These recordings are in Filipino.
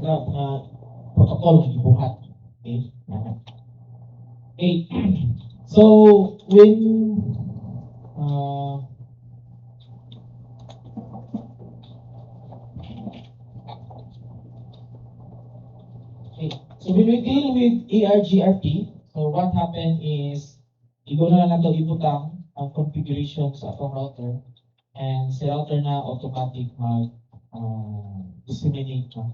protocol ng ibuhat. Okay? Okay. So, when uh, okay. So when we deal with ARGRT, so what happened is igo na lang nato ibutang ang configuration sa atong router and si router na automatic mag disseminate na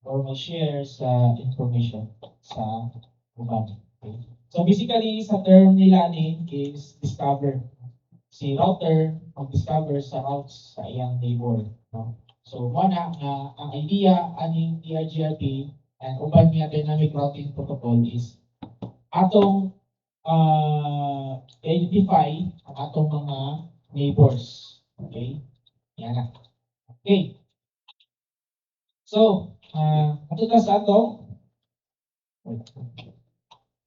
or mag-share sa information sa uban. Okay. So basically sa term nila ni is discover. Si router mag-discover sa routes sa iyang neighbor. No? So mo na ang idea aning ERGRP and uban niya dynamic routing protocol is atong identify ang atong mga neighbors. Okay? Yan na. Okay. So, ato ta sa ato.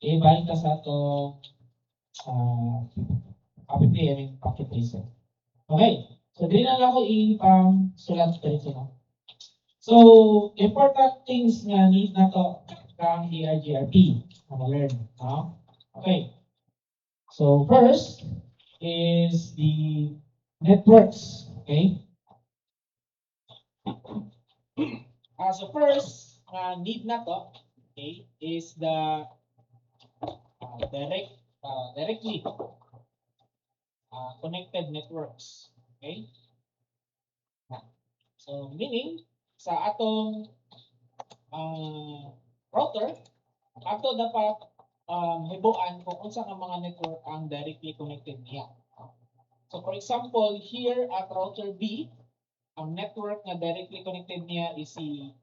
Balik ta sa ato APP, I mean, packet tracer. Okay. So, dili na ako ipang sulat dito no. So, important things nga need na to kang ERGRP na ma-learn. No? Okay. So, first is the networks. Okay. So first need na to, okay, is the directly connected networks. Okay? So meaning sa atong router, ato dapat hibuan kung unsa nga mga network ang directly connected niya. So for example, here at router B, ang network na directly connected niya is si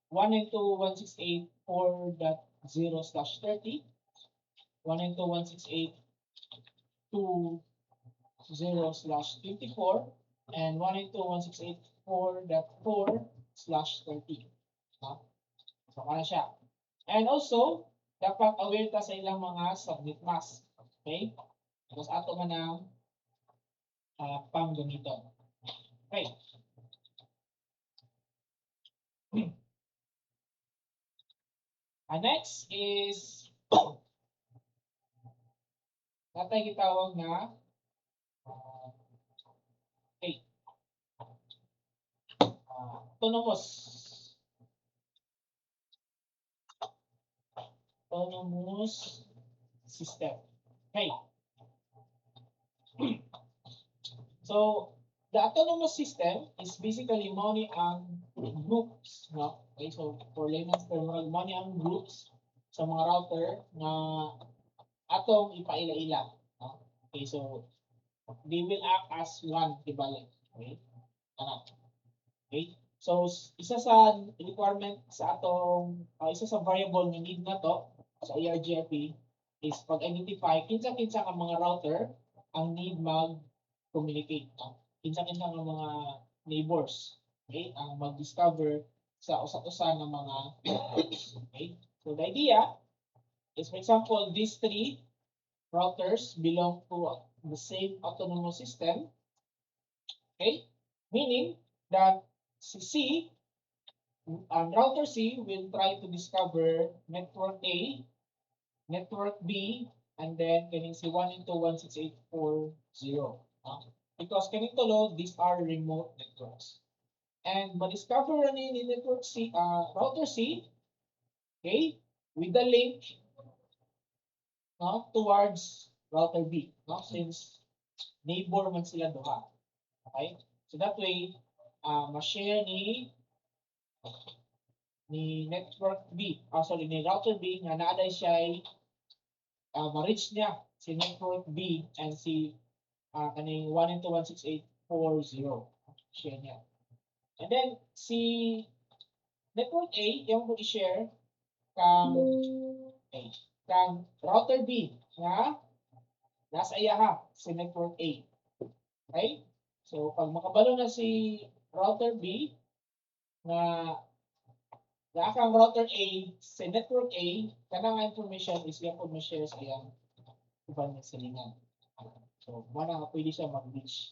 192.168.4.0/30, 192.168.2.0/24, and 192.168.4.4/30. So, kaya siya. And also, dapat aware ta sa ilang mga subnet mask. Okay? Tapos ato man ang pang gamiton. Okay. Next is natay gitawag na okay. Autonomous system. Okay. So, the autonomous system is basically money ang groups, no? Okay, so for layman's term, money ang groups sa mga router na atong ipaila-ila, no? Okay, so they will act as one equivalent. Okay? Okay? So isa sa requirement sa atong isa sa variable na need na to sa ARGRP is pag-identify kinsa-kinsa ang mga router ang need mag-communicate. Kinsa-kinsa ang mga neighbors, okay, ang mag-discover sa usa-usa ng mga networks. Okay? So the idea is, for example, these three routers belong to the same autonomous system. Okay? Meaning that C, router C will try to discover network A, network B, and then kaning si 192.168.4.0. Because kaning tulo, these are remote networks. And ma-discover ni network C, router C, okay, with the link towards router B, since neighbor man sila duha. Okay? So that way, ma-share ni network B, ni router B nga naaday siya ma-reach niya si network B and si kaning 192.168.4.0 share niya. And then si network A yung ko i-share kang router B nga nasa iya si network A. Okay? So pag makabalo na si router B na kang router A sa network A, kanang information is yung ma-share sa iyang ubang silingan. So, wala nga pwede siya mag-reach.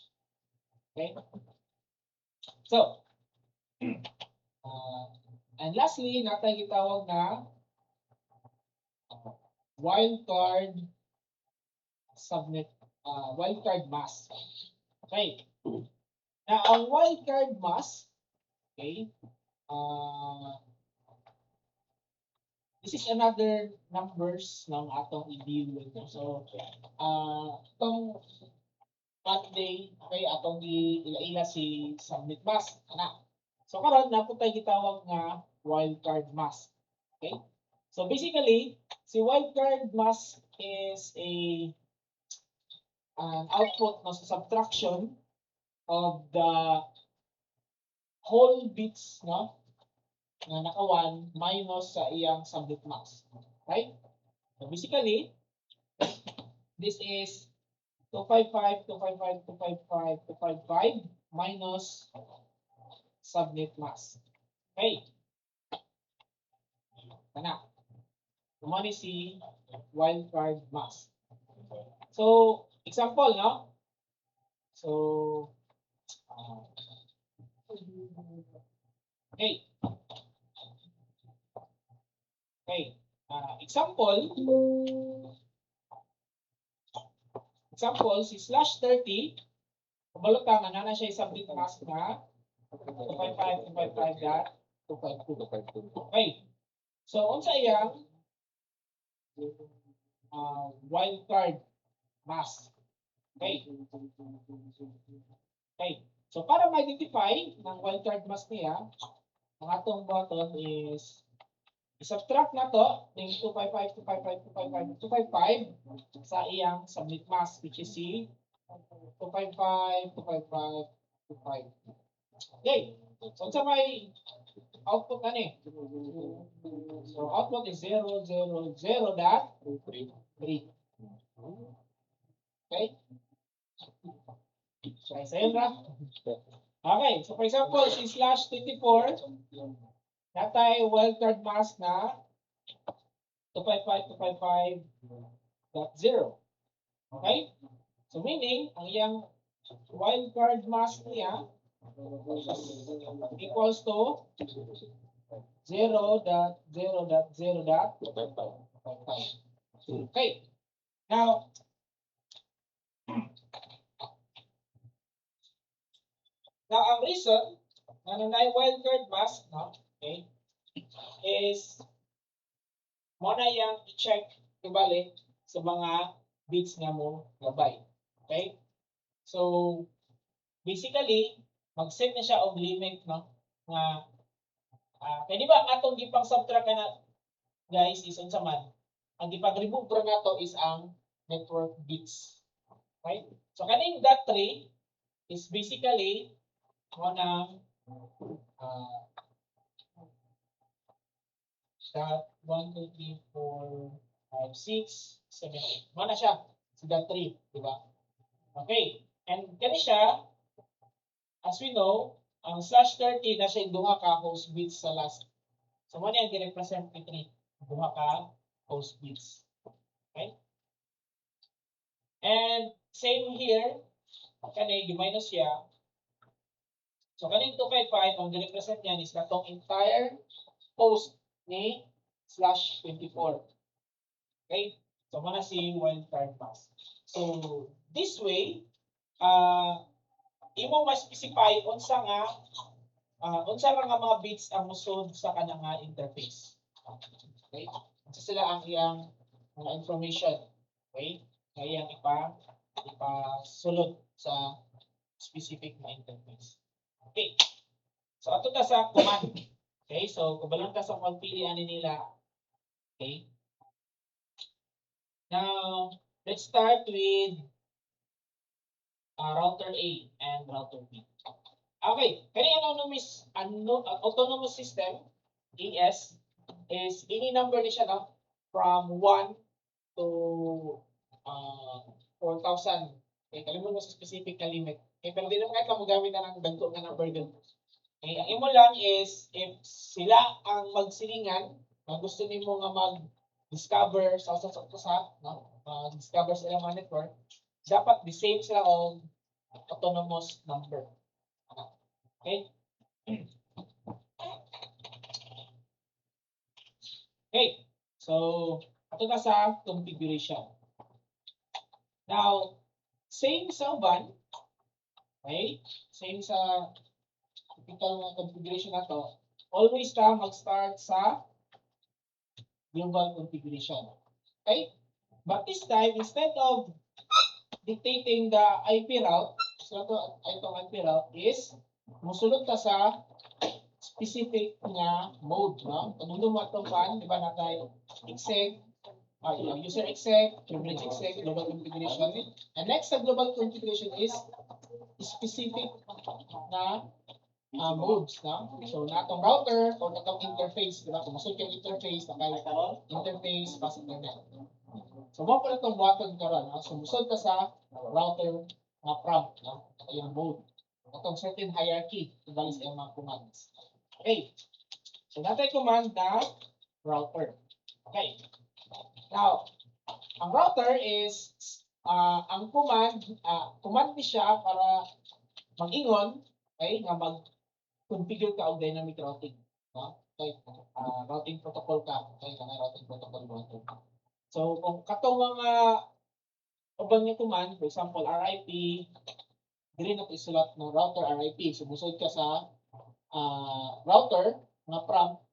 Okay? So, And lastly, natay gitawag na wildcard subnet wildcard mask. Okay. Na ang wildcard mask, okay, this is another numbers ng atong i-deal with. So, itong Monday, okay, atong ila-ila si subnet mask. Ana. So, karon na po tayo gitawag nga wildcard mask. Okay? So, basically, si wildcard mask is an output no, sa subtraction of the whole bits no, na naka 1 minus sa iyang subnet mask. Right? So basically, this is 255, 255, 255, 255 minus subnet mask. Okay? Kana. Kumani si wildcard mask. So, example, no? So, okay. Okay. Example, si slash 30, kubalutang na na siya isang bit mask na 255, 255 dot 252. Okay. So, unsa iyang wildcard mask. Okay. Okay. So, para ma-identify ng wildcard mask niya, ang atong button is i-subtract na to ng 255, 255, 255, 255 sa iyang subnet mask, which is si 255, 255, 255. Okay. So, sa may output na ni. So, output is 0, 0, 0 dot 3. Okay? So, sa'yo na. Okay. So, for example, si slash 24, natay wildcard mask na 255, 255.0. Okay? So, meaning, ang iyang wildcard mask niya equals to 0.0.0.55. Okay. Now, ang reason na nanay wildcard mask, no, okay, is mo na yang i-check ibalik sa mga bits nga mo gabay. Okay? So, basically, mag-set na siya og limit, no, nga kaya di ba ang atong gipang subtract na guys is unsa man, ang gipag-remove ra nato is ang network bits. Okay? So, kaning dot 3 is basically mo nang dot 1, 2, 3, 4, 5, 6, 7, 8. Mo na siya. Si dot 3, di ba? Okay. And kani siya, as we know, ang slash 30 na siya duha ka host bits sa last. So, mo niya i-represent ni 3. Duha ka host bits. Okay? And same here, kani, gi-minus siya. So, kaning 255, ang gi-represent niyan is katong entire host ni slash 24. Okay? So, mo na si wildcard mask. So, this way, imo ma-specify unsa nga mga bits ang musod sa kanang nga interface. Okay? Unsa sila ang iyang mga information. Okay? Nga iyang ipasulod sa specific na interface. Okay. So ato ta sa command. Okay? So kubalang ta sa pagpili ani nila. Okay? Now, let's start with router A and router B. Okay, kani autonomous system AS is ini number ni siya, no, from 1 to 4,000. Okay, kalimutan mo sa specific na limit. Okay, pero di naman kahit lang mo gamit na ng dagko nga number dun. Okay, ang imo lang is if sila ang magsilingan, gusto nimo nga mag-discover sa no, discover sa ilang mga network, dapat the same sila og autonomous number. Okay? So, ato na sa configuration. Now, same sa uban, okay? Same sa typical nga configuration na to. Always ka mag-start sa global configuration. Okay? But this time, instead of dictating the IP route, so itong IP route is musulod ka sa specific nga mode, no? Panulo mo itong pan, di ba natay exec, user exec, privilege exec, global configuration. And next sa global configuration is specific na modes, no? So natong router or natong interface, di ba? Kung masud yung interface, nakay interface, pas internet. So mo pala itong button karon, no? Sumusod ka sa router prompt, no? Yung mode. Itong certain hierarchy, ibalik sa mga commands. Okay. So natay command na router. Okay. Now, ang router is ang command ni siya para mag-ingon, okay, nga mag-configure ka og dynamic routing, no? Okay, routing protocol ka, okay, kana routing protocol mo. So kung katong mga uban nga command, for example, RIP, dili na isulat ng router RIP. Sumusod ka sa router nga prompt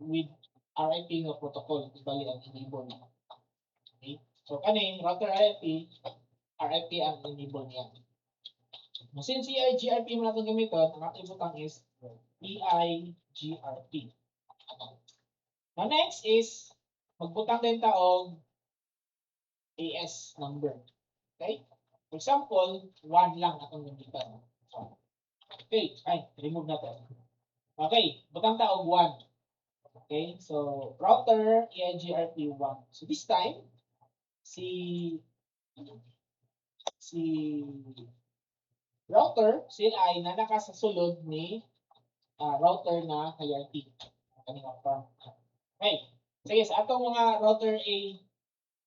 with RIP nga protocol, bali ang enable. Okay? So kani router RIP ang enable niya. Since EIGRP mo natin gamiton, ang ating butang is EIGRP. Now next is magbutang din ta og AS number. Okay? For example, 1 lang atong gamiton. Okay, ay, remove natin. Okay, butang ta og 1. Okay, so router EIGRP1. So this time, si router CLI na nakasasulod ni router na hierarchy. Kanina pa. Okay. Sige, sa atong mga router A,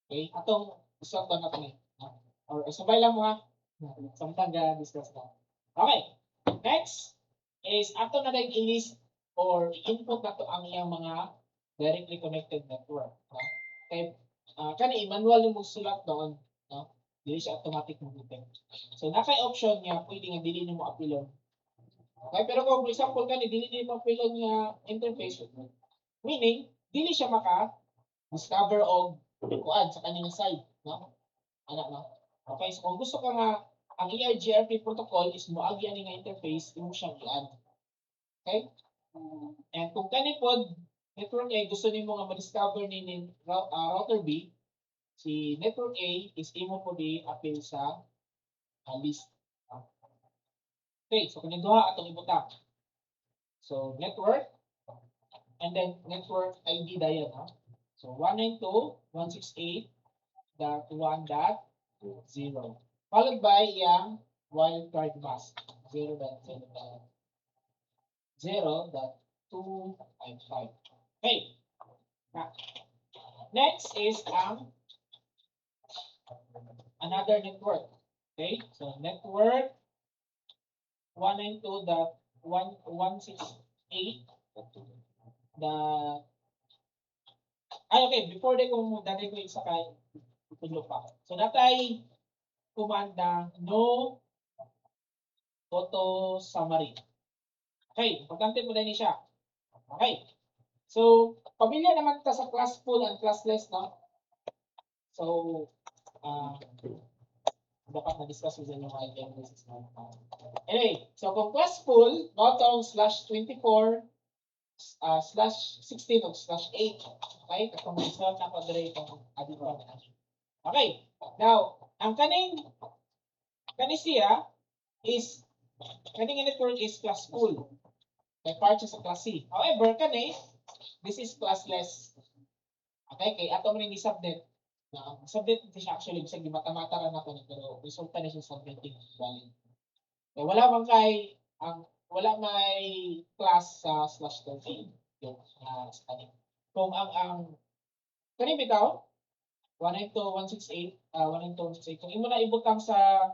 okay, atong isang na kami. Or sabay lang mga samtang discuss na. Okay. Next is ato na lang i-list or input na to ang iyang mga directly connected network. No? Okay. Kani manual yung magsulat doon, no? Dili siya automatic mo detect. So nakay option niya pwede nga dili nimo apilon. Okay, pero kung for example kani dili nimo apilon nga interface, meaning dili siya maka discover og kuan sa kaning side, no? Ana no. Okay, so kung gusto ka nga ang EIGRP protocol is moagi ani nga interface, imo siyang i-add. Okay? And kung kani pod network A gusto nimo nga ma-discover ni router B, si network A is imo po di appeal sa list. Okay, so kung duha atong ibutang. So network and then network ID dayon, no? So 192.168.1.0 followed by yang wildcard mask 0.0.0.255. Okay. Next is another network. Okay, so network 192.168 okay, before they ko dati ko isa kay tulo pa. So natay command na no auto summary. Okay, importante mo din siya. Okay. So, pamilya naman ta sa class full and classless, no? So, dapat na-discuss ko sa inyo mga identities na. Anyway, so kung class full, notong /24 /16 o /8. Okay? Kung mag-start na ko dire itong adding ko na. Okay. Now, ang kaning siya is kaning network is class full. May part siya sa class C. However, this is classless. Okay, kay ato man ni subnet. Na subnet hindi siya actually bisag mata-mata ra nato pero resulta ni siya subnetting valid. Kay wala may class sa /13 yung sa kanin. Kung ang kanin bitaw 192.168 192.168 kung imo na ibutang sa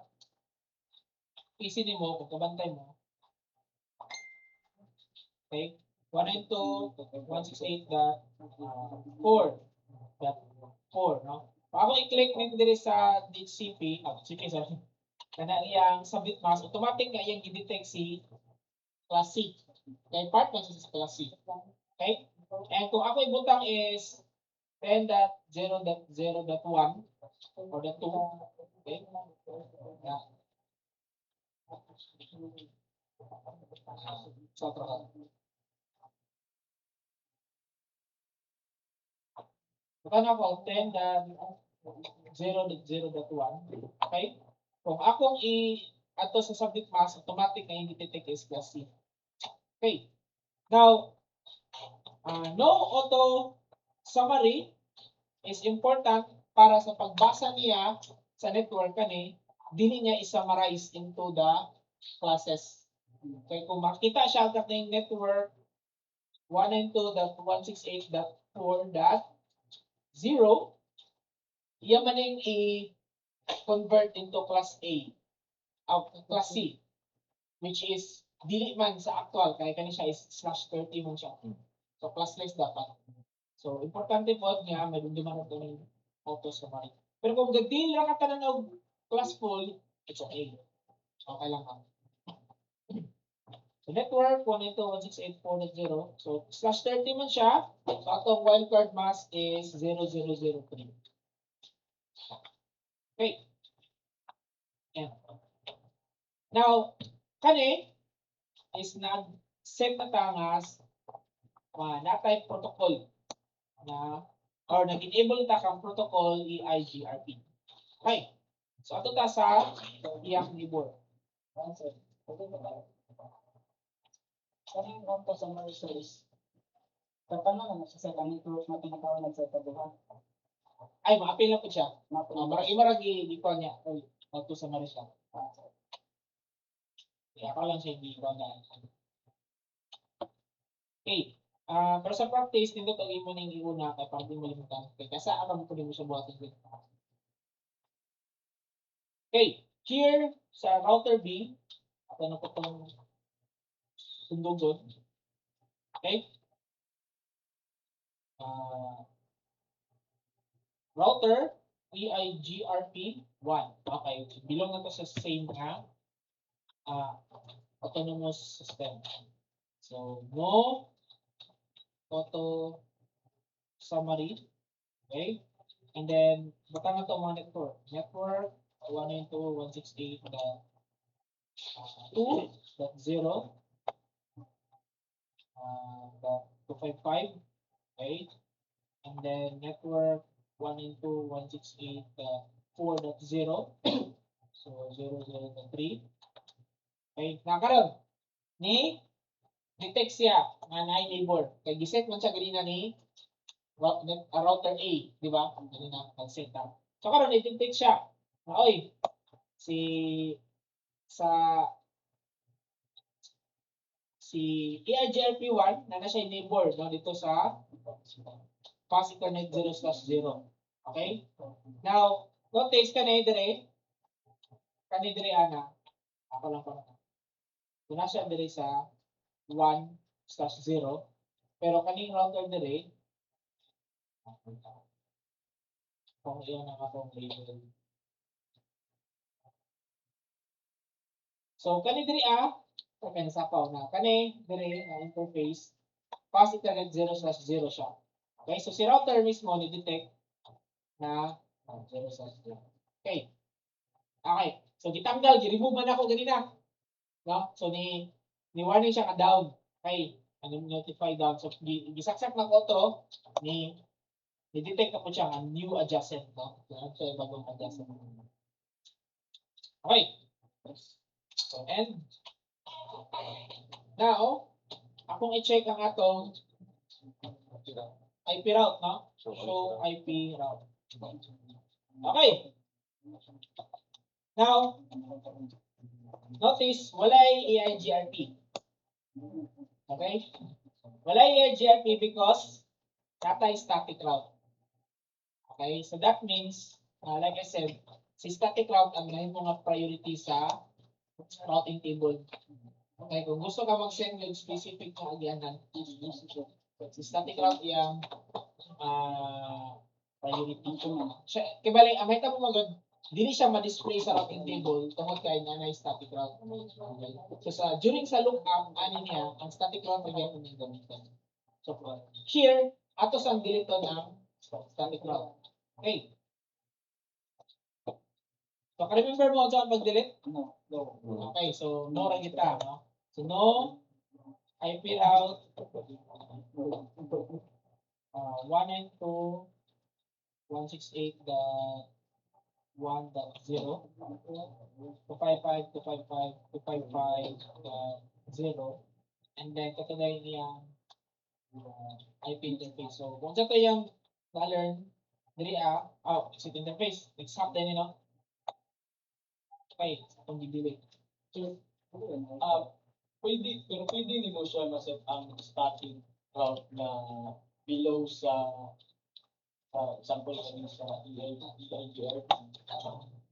PC nimo kung kabantay mo. Okay? 192.168.4.4, no? Kung ako i-click nito diri sa DHCP, CP, sorry, kana iyang submit mask, automatic nga iyang i-detect si class C. Kay part man sa class C. Okay? And kung ako ibutang is 10.0.0.1 or the 2, okay? Yeah. So, Bukan ako, 10.0.0.1. Okay? Kung akong ato sa subject mass, automatic na hindi detect is class C. Okay. Now, no auto summary is important para sa pagbasa niya sa network kani, dili niya i-summarize into the classes. Okay, kung makita siya agad ng network 192.168.4.0, iya maning i-convert into class A, class C, which is dili man sa actual, kaya kani siya is /30 man siya. So, classless dapat. So, importante po niya, may dumaan ito ng auto summary. Pero kung gadil lang ka na ng classful, it's okay. Okay lang ha. So, network 192.168.4.0. So, /30 man siya. So, atong wildcard mask is 0003. Okay. And now, kani is nag-set na tangas na-type protocol na or nag-enable ta kang protocol EIGRP. Okay. So, ato ta sa iyang keyboard. Kaning auto summary service. Kapano na sa kaning tools na tinatawag sa tabuhan. Ay, ma-appeal na po siya. Maragi di ko niya. Auto summary siya. Kaya ako lang siya hindi ko na. Okay. Pero sa practice, nindot ang imo ning iuna kay para di malimutan. Kaya sa alam ko din mo siya buhatin din. Okay. Here sa router B, ako na po itong sundugon. Okay. Router EIGRP1. Okay. Belong na to sa same nga autonomous system. So, no auto summary. Okay. And then, baka na ito mga network. Network 192.168.2.0 .255. Okay. And then, network 192.168.4.0. So, 0.0.3. Okay. Nakaroon. Ni detect siya nga na neighbor. Kay giset man siya ganina ni router A, di ba? Ganina nag-set up. So karon i-detect siya. Oy, si sa EIGRP1 na siya neighbor no dito sa fast internet 0/0. Okay? Now, notice kani dire ana. Ako lang pa. Kuna siya dire sa 1/0. Pero kaning router dire kung iyon ang akong label. So, kani diri okay, nasapaw na. Kani diri na interface, fast internet 0/0 siya. Okay, so si router mismo ni-detect na 0/0. Okay. Okay. So, gitanggal, gi-remove man ako ganina. No? So, ni warning siya ka down. Okay. Ano notify down. So, gisaksak na ko to, ni-detect na po siya ang new adjacent. No? So, bagong adjacent. Okay. So, and now, akong i-check ang atong IP route, no? Show IP route. Okay. Now, notice, walay EIGRP. Okay? Walay EIGRP because natay static route. Okay? So that means, like I said, si static route ang ngayon mga priority sa routing table. Okay, kung gusto ka mag-send yung specific na agyanan, si static route yung priority. Siya, kibali, ang may tamo magod, dili siya ma-display sa routing table tungod kay nanay static route. Okay. So during sa lookup ani niya, ang static route na gyapon yung gamiton. So here, ato sang deleton ang static route. Okay. So remember mo saan pag-delete? No. Okay, so no ra kita, no? So no IP route 192.168.1.0 255.255.255.0 and then katugay niyang IP interface. So kung sa to yung na-learn diri exit interface, exact din no? Okay, itong gibilid. Pwede ni mo siya ma-set ang starting route na below sa example kami sa EIGR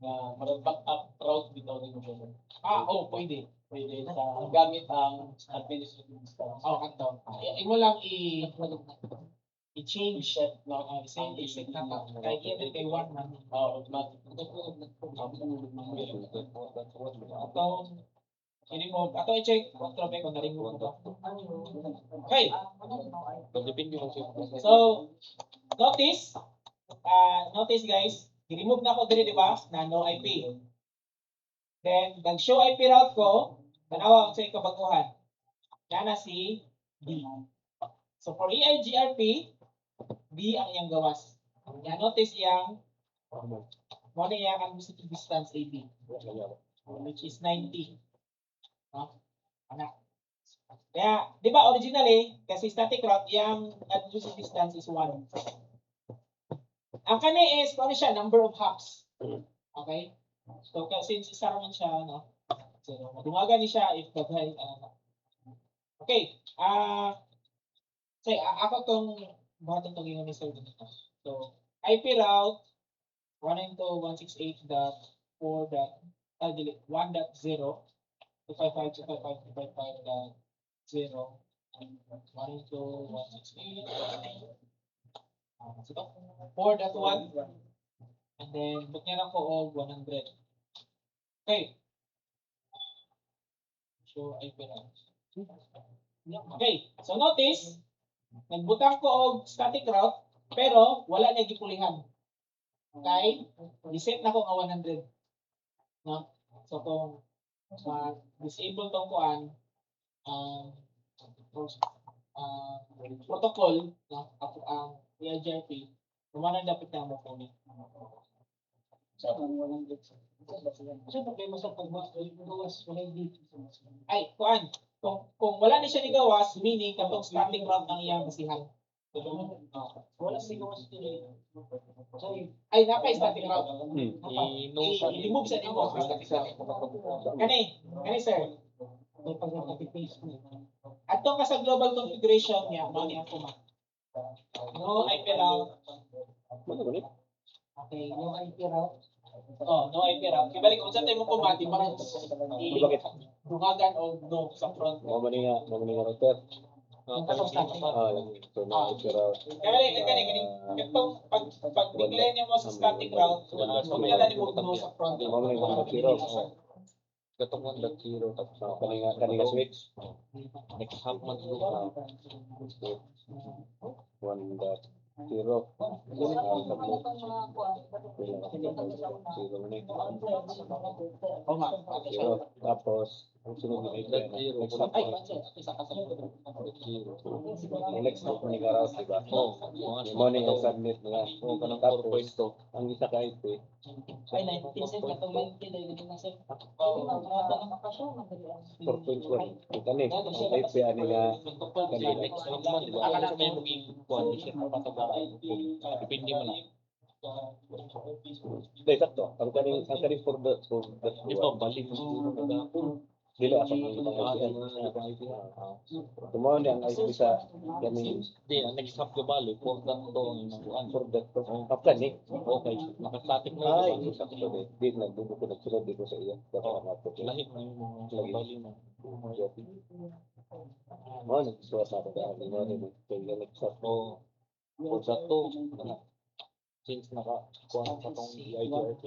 na marag backup route bitaw ni mo siya. Pwede. Pwede sa gamit ang administrative instance. Kanto. Imo lang i-change I-set na i-set na ta. Kay either kay one man. automatic. Atong i-remove. Ato i-check kung trobe kung na-remove mo ba. Okay. So, notice guys, i-remove na ako diri, di ba? Na no IP. Then, nag-show IP route ko, tanawa ang sa kabaguhan. Yana si D. So, for EIGRP, D ang iyang gawas. Yan, notice iyang mo na iyang administrative distance AB, which is 90. No? Ana. Kaya, di ba originally, kasi static route, yung administrative distance is 1. Ang kani is, ano siya, number of hops. Okay? So, since isa naman siya, no? So, dumaga ni siya if daghay, okay. Ako tong buhaton tong ingon ni sir dito. So, IP route 192.168.4.1.0 255.255.255.0 192.168 4.1 and then bukyan ako og 100. Okay. So IP route. Okay. So notice nagbutang ko og static route pero wala na gipulihan. Okay? Reset na ko nga 100. No? So kung disable tong kuan protocol no ang EIGRP kumana dapat na mo kunin. Sa 100. Kasi problema sa pagbuhat ay kuan kung wala ni siya ni gawas meaning katong static route ang iyang basihan. Wala si gawas dili. Ay napay static route. I-remove sa demo sa static route. Kani sir. May pag-copy-paste mo. Ato ka sa global configuration niya, mo ni ako ma. No IP route. Okay, no IP route. No IP route. Kibalik kung sa tayo mo kumati, parang dumagan o no sa front. Mamani nga router. Kani. Itong pag-declare niya mo sa static route, magkala ni mo no sa front. Mamani nga 1.0. Katong 1.0 tapos kani switch. Next half month loop na 1.0. Tapos ang sunod na ito next month mo nga route, diba? Mo ni yung submit nga. Tapos ang isa ka IP Ay, 19 cents na itong 90 dahil hindi na sir. 4.1. Ito ni, ang IP ani nga kanina. Depende mo lang. Dahil sakto, ang kaning for the Di ba, balik mo siguro na Dili ako ng Tumo ni ang IP sa kami Hindi, ang nag-stop ka bali, for that to, ang for that to kaplan ni. okay, nakastatic na Ay, yun, isa ko di nagdugo ko nagsulod dito sa iya. Dapat ako. lahi na yung mga bali mo. Mo nagsuwas ako dahil mo ni kaya nagsa So, for that to, since naka-kuha sa tong EIGRP,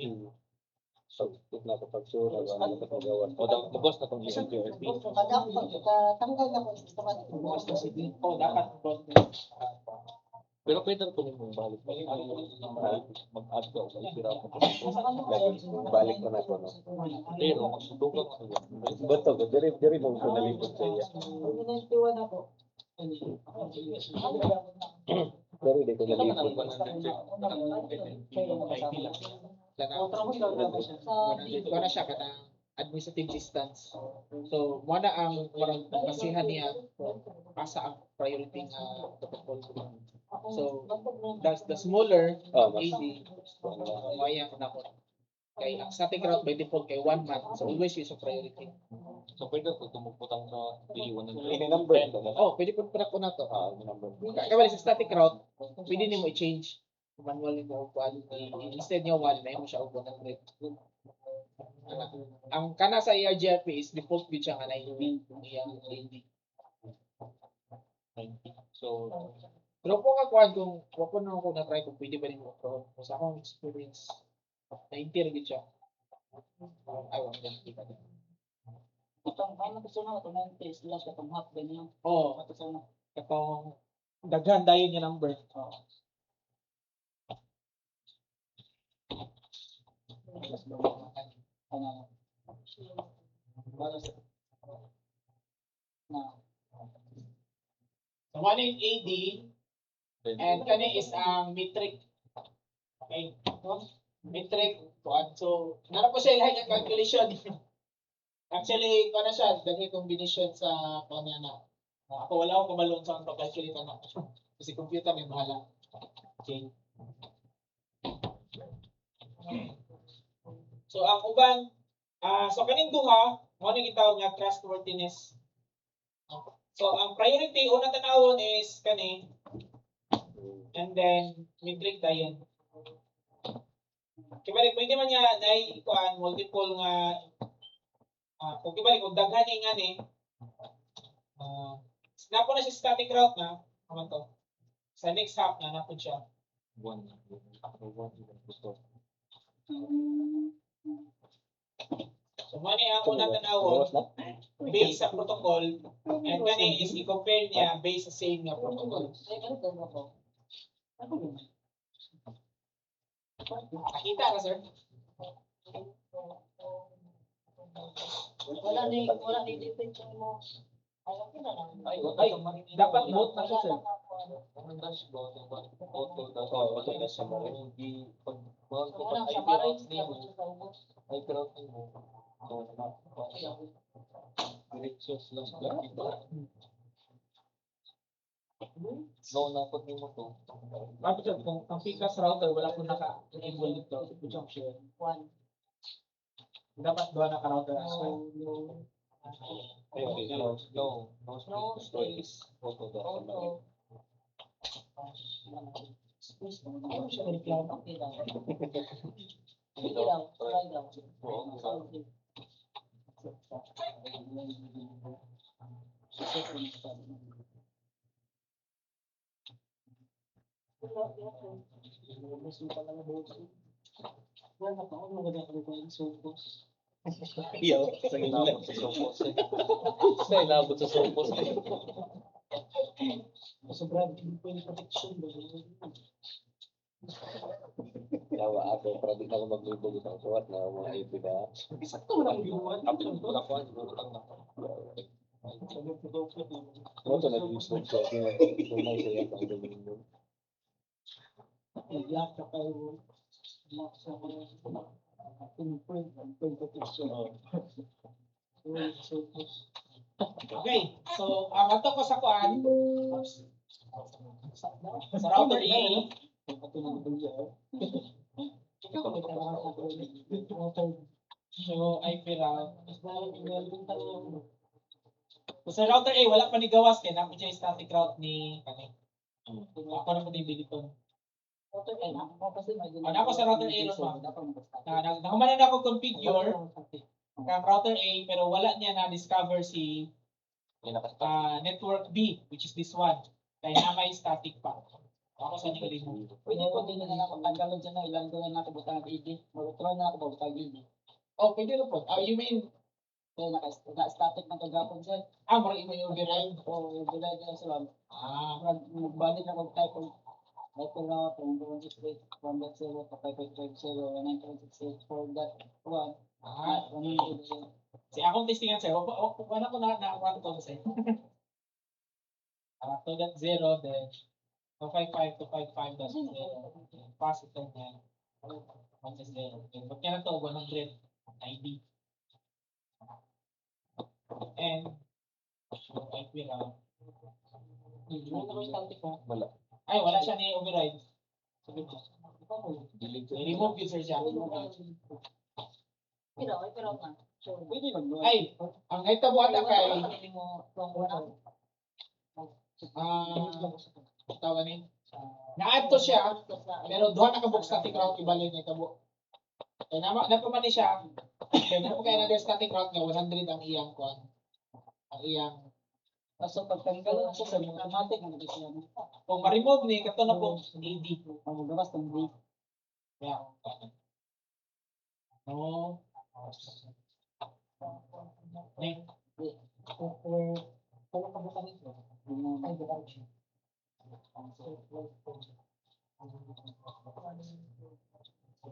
so ito na kapag sure na nakapagawa. o magos na tong EIGRP, Tanggal na po systematic Bukas na sige. Oh, dapat bot. pero pwede rin kung mong balik. Mag-add ka sa isira ko. Balik ko na ko no. Pero, magsutugan ko sa Beto ko diri mo ko nalipot sa iya. Pero di ko nalipot. Kuha na siya kanang administrative distance. So, mo na ang parang basihan niya kung asa ang priority nga protocol. So, the smaller Oh, mas AD, maya ko na ko. Kay ang static route by default kay 1 month. So, always use of priority. So, pwede ko tumuputang sa ini P100. number. Oh, pwede po pala ko na to. Ini number. Kaya sa static route, pwede nimo i-change. Manual nimo og instead niya 1 na mo siya og 100. Ang kana sa ERGRP is default gid siya nga 90 iyang AD. So, Pero kung kakuan kung wako na ako na try kung pwede ba nimo pro kung sa akong experience 90 ra gid siya. Ay wala din kita. Itong ano gusto na itong 90 slash itong half ganyan. Oh, Tapos ano? katong daghan dayon yung number. Oh. Ano? Na. So one is AD and kani is ang metric. Okay. Metric kuan. So nara po siya ilahi nga calculation. Actually, kuan na siya daghay combination sa kuan niya na. Ako wala akong kamalon sa pag-calculate na. Kasi computer may bahala. Okay. So ang uban so kaning duha mo ning gitawag nga trustworthiness. So ang priority una tanawon is kani and then metric dayon. Kibalik pwede man niya dai kuan multiple nga kung kibalik kung daghan ni ngani napo na siya static route na ano to. Sa next half na napod siya. So mani ang unang tanawon based sa protocol and kani is i-compare niya based sa same nga protocol. Nakita ka sir? Wala ni depend mo. Ay, dapat both na siya sir. Wala siya maray sa ubos. No, napot mo to. Bakit sir, kung ang Picas router wala po naka-enable dito sa junction, One. dapat doon naka-router as well. No space. Auto. Ano siya reklamo? Okay lang. Sige lang. Try lang. Iyo, sa inabot sa sopos. Sa inabot sa sopos. Sobrang pwede protection ba? Yawa ako para di ako maglibog sa suwat na mga IP ba. Sakto lang yung one. Kapag wala ko, lang na. Mo to nag-isip ko kung may siya ang domingo. Iyak ka kayo. Okay, so ang ato ko sa kuan sa router A. So, IP route. So, sa router A, wala pa ni gawas kaya napo siya static route ni kani. Ako na po ni Biliton. Router A na. Ako kasi may Ano ako sa router A ron, ma'am? Dapat mag-start. Nakaman na ako configure ang router A pero wala niya na discover si network B, which is this one. Kaya na may static pa. Ako sa nang remove. Pwede po din na ako tanggalon dyan na ilang gawin na ako butang ID. Mag-try na ako butang ID. Oh, pwede na po. You mean, Kaya naka-static na kagapon siya. mara may override? O bilay na sila. Ah, Magbalik na mag-type ng type na 1.68, 1.0, 5.50, 1.9.68, 4.1. si akong testingan sa'yo. Wala ko na to sa'yo. 2.0, then 255, 255, that's 0. Positive niya. 1.0. Okay, ba't kaya na to? 100 ID. And, IP route. Wala. Ay, wala siya ni override. Sabi mo. Delete. Remove user siya. Pero na. So, pwede lang. Ay, ang naitabo ata kay tawag ni na-add to siya pero duha na ka book static route ibalik na itabo. Kaya napaman ni siya. Kaya napo kaya na static route nga 100 ang iyang kuan. Ang iyang So, pagtanggal na siya sa automatic na siya. kung ma-remove ni kato na po AD. Ang magabas ng D. Kaya no. Ni Kung ka buka nito. Ay, buka siya.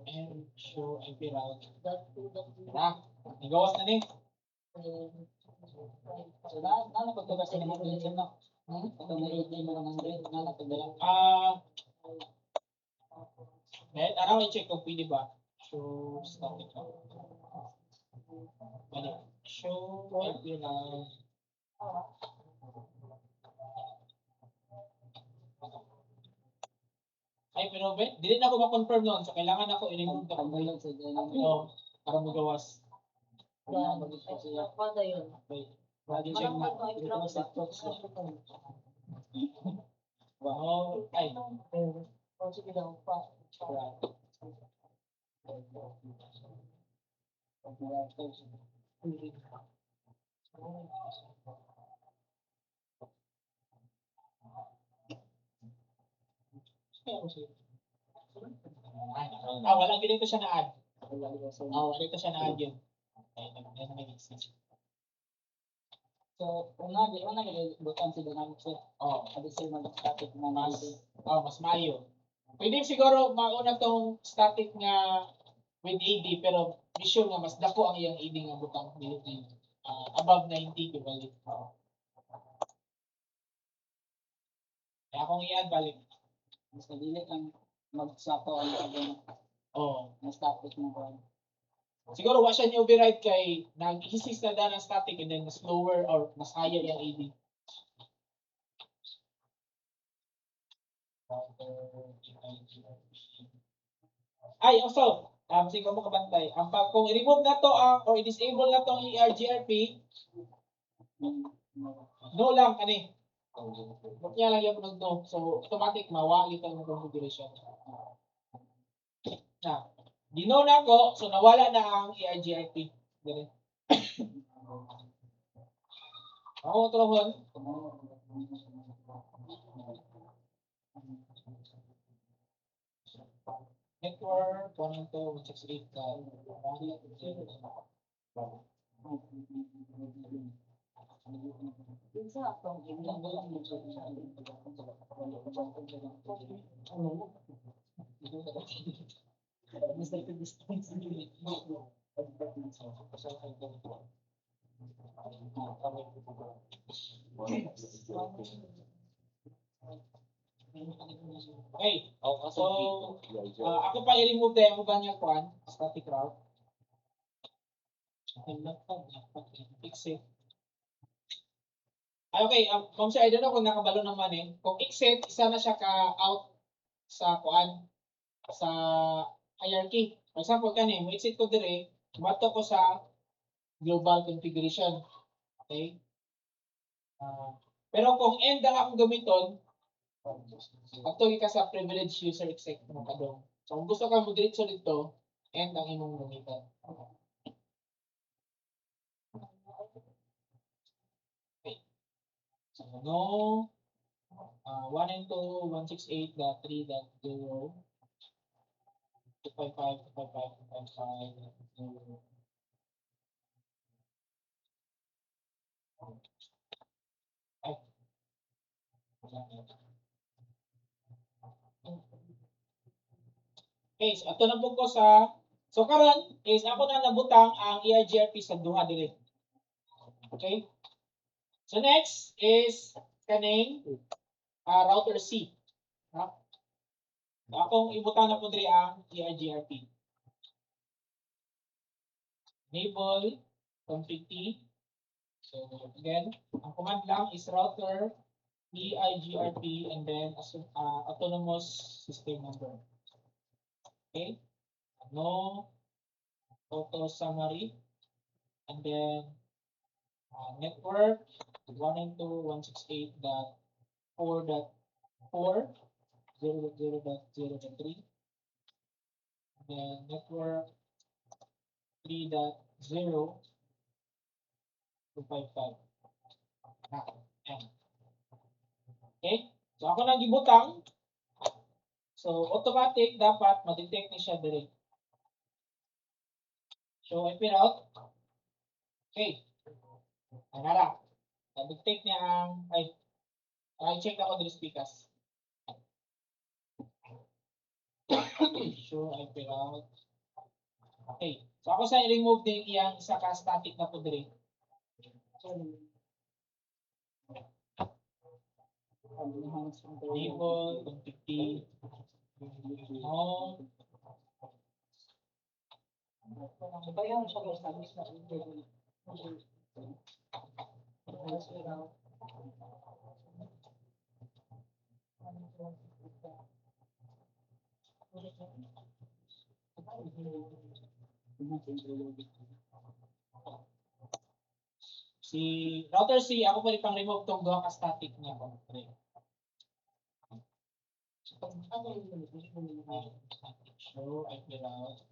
and show IP route. Nagawas na ni. So, na pagkabas ng mga pinsan na. Ito na i-play mo ng 100. Na pagdala. Araw i-check kung pwede ba. Show static route. Ano? Show IP route. Ay, pero dili na ako ma-confirm noon. So, kailangan ako i-remove na Tanggalon sa dyan. para magawas. Pwede yun. Okay. Lagi check na. Wow. Ay. Sige lang pa. Walang ganito siya na-add. Wala dito siya na-add yun. Ayun na exist. So, una bukan si dynamic set. Abi sila mag-static na Mas maayo. Pwede siguro mauna tong static nga with AD pero be sure nga mas dako ang iyang AD nga butang built-in. Above 90 giveaway. Kaya kung i-add balik. mas kadili ang mag-sato ang na static na ko. Siguro wa siya ni override kay nag-insist na ng static and then mas lower or mas higher yung AD. Ay, also, sige mo kabantay. Kung i-remove na to or i-disable na tong ERGRP, no lang kani. Huwag niya lang yung no. So, automatic mawali ka ng configuration. Di no na ako, so nawala na ang ERGRP. Ganun. Ako tulungan. Network 192.168 ka. Okay. So, ako pa i-remove na yung iba niya kuan, static route. Fix it. Ay, okay. Kung sir, I don't know kung nakabalo naman eh. Kung exit, isa na siya ka-out sa kuan, sa hierarchy. For example, kani, mo exit ko dire, Bato ko sa global configuration. Okay? Pero kung end ang akong gamiton, ato ka sa privileged user exec mo kadong. So kung gusto ka mo diretso dito, end ang imong gamiton. Okay. So no 192.168.3.0 255 255 Okay, so ato na po ko sa so karon is ako na nabutang ang EIGRP sa duha diri. Okay? So next is kaning router C. Ha? So, akong ibutang na po diri ang EIGRP. Enable config T. So again, ang command lang is router EIGRP and then autonomous system number. Okay? No auto summary and then network 192.168.4.4 0.0.0.3 and then network 3.0 255. Okay? So ako nang gibutang. So automatic dapat ma-detect ni siya direct. So IP route. Okay. Nara. Na-detect niya ang check ako diri speakers. Show IP route. Okay. So ako sa i-remove din iyang isa ka static na po diri. Enable, config no. Si router C, ako pwede pang remove tong duha ka static niya ko. Show IP route.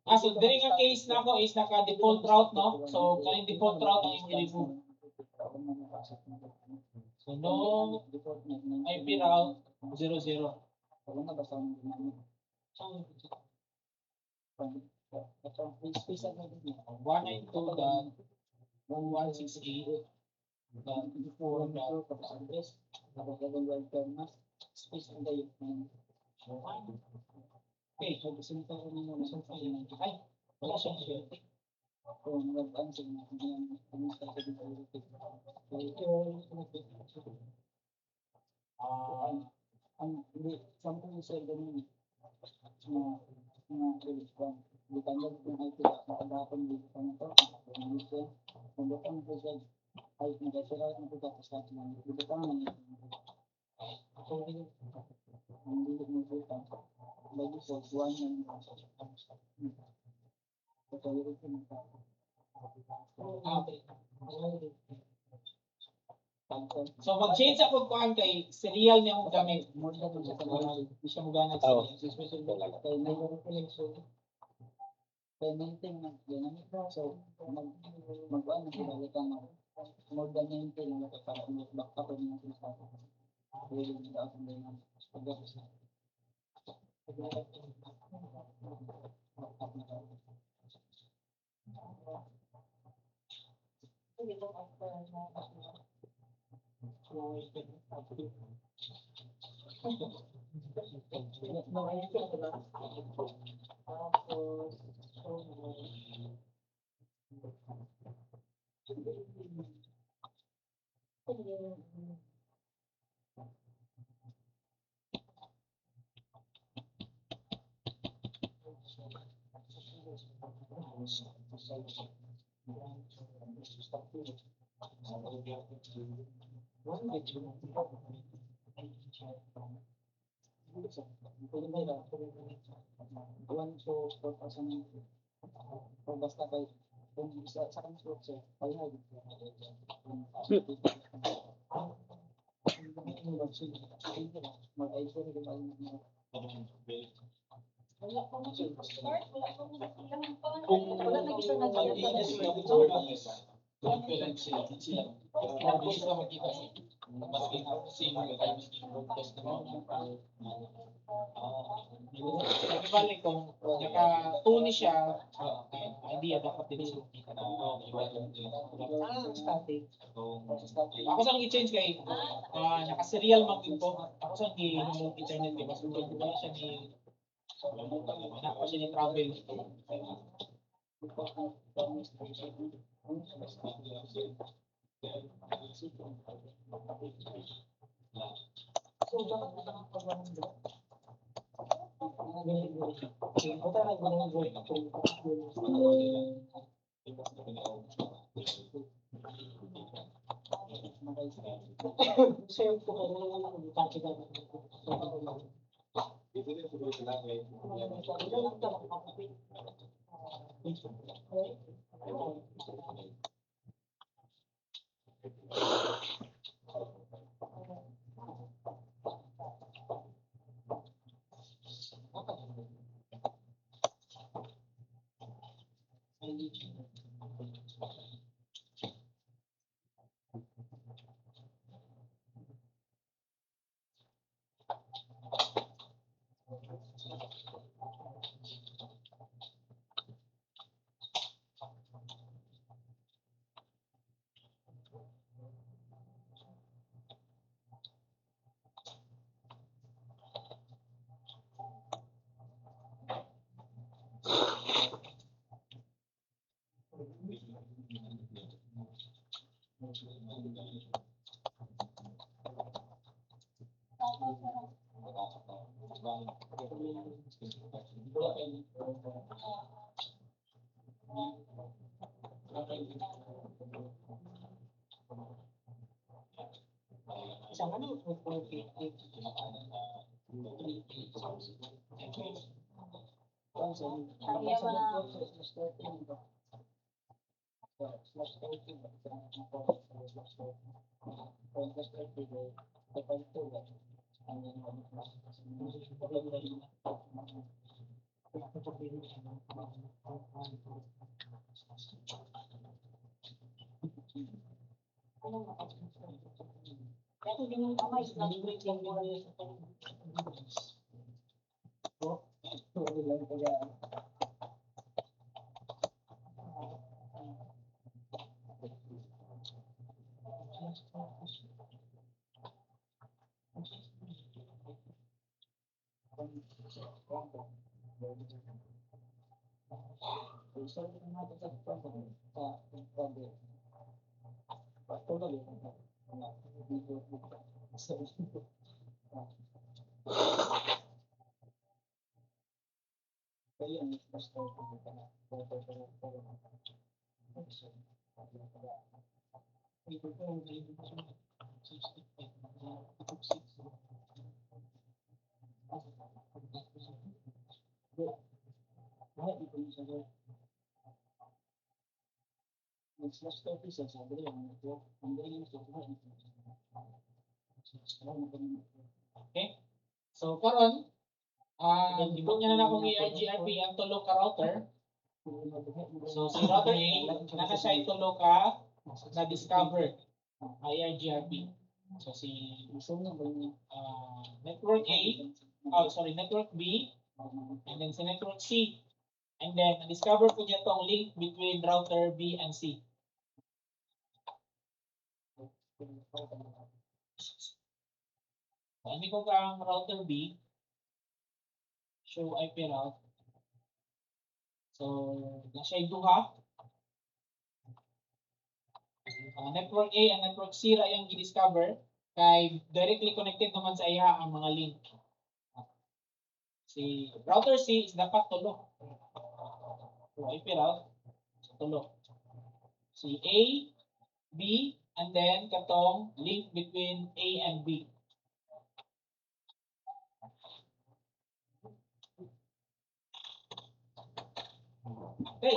So diri nga case nako is naka default route no. So kaning default route ang i-remove. So no IP route 00. 192.168.4.4. Okay, so gusto ko na muna sa ay, wala siyang share. Ang hindi, something you said ganun na ditanggal ng IT makagapon dito pa nito kung bakit mo siya ay nag-sira na po tapos sa atin dito pa man so hindi mo siya lagi sa buwan ng so mag-change ako kuan kay serial niya mo gamit mo siya mo siya mo ganag especially kay may kaya maintain na dynamic so mag-ano na balik ka more than maintain na para mag-back up rin natin sa really without dynamic pag-gapos na Pwede ba yun? 1 to 4,000. O basta kay kung sa kang structure, payag. Mag-ISO rin ba yung Wala pa mo start, wala pa mo silang Kung wala na kita na mag-iinis na difference sila. Pero hindi sila makita maski sino yung broadcast na Balik kung naka-tune siya, idea dapat din siya. static? Ako sa nag-change kay naka-serial mag ko. Ako sa nag-internet kay mas wala siya ni wala pa siya ni travel. So, dapat nakakapagawa ng dito. Punta na yung voice. Sir, kung ano yung pati ka. Isang ano, kaya yung kamay, nag-break lang muna yun sa Okay? So karon gibot niya na akong ERGRP ang tulo ka router. So si router A naka siya tulo ka na discover IRGRP. So si network A, network B, and then si network C. And then na-discover po niya tong link between router B and C. So, ko ang router B, show IP route. So, na siya duha. Network A and network C ra yung i-discover kay directly connected naman sa iya ang mga link. Si router C is dapat tulo. So, IP route, tulo. Si A, B, and then katong link between A and B. Okay.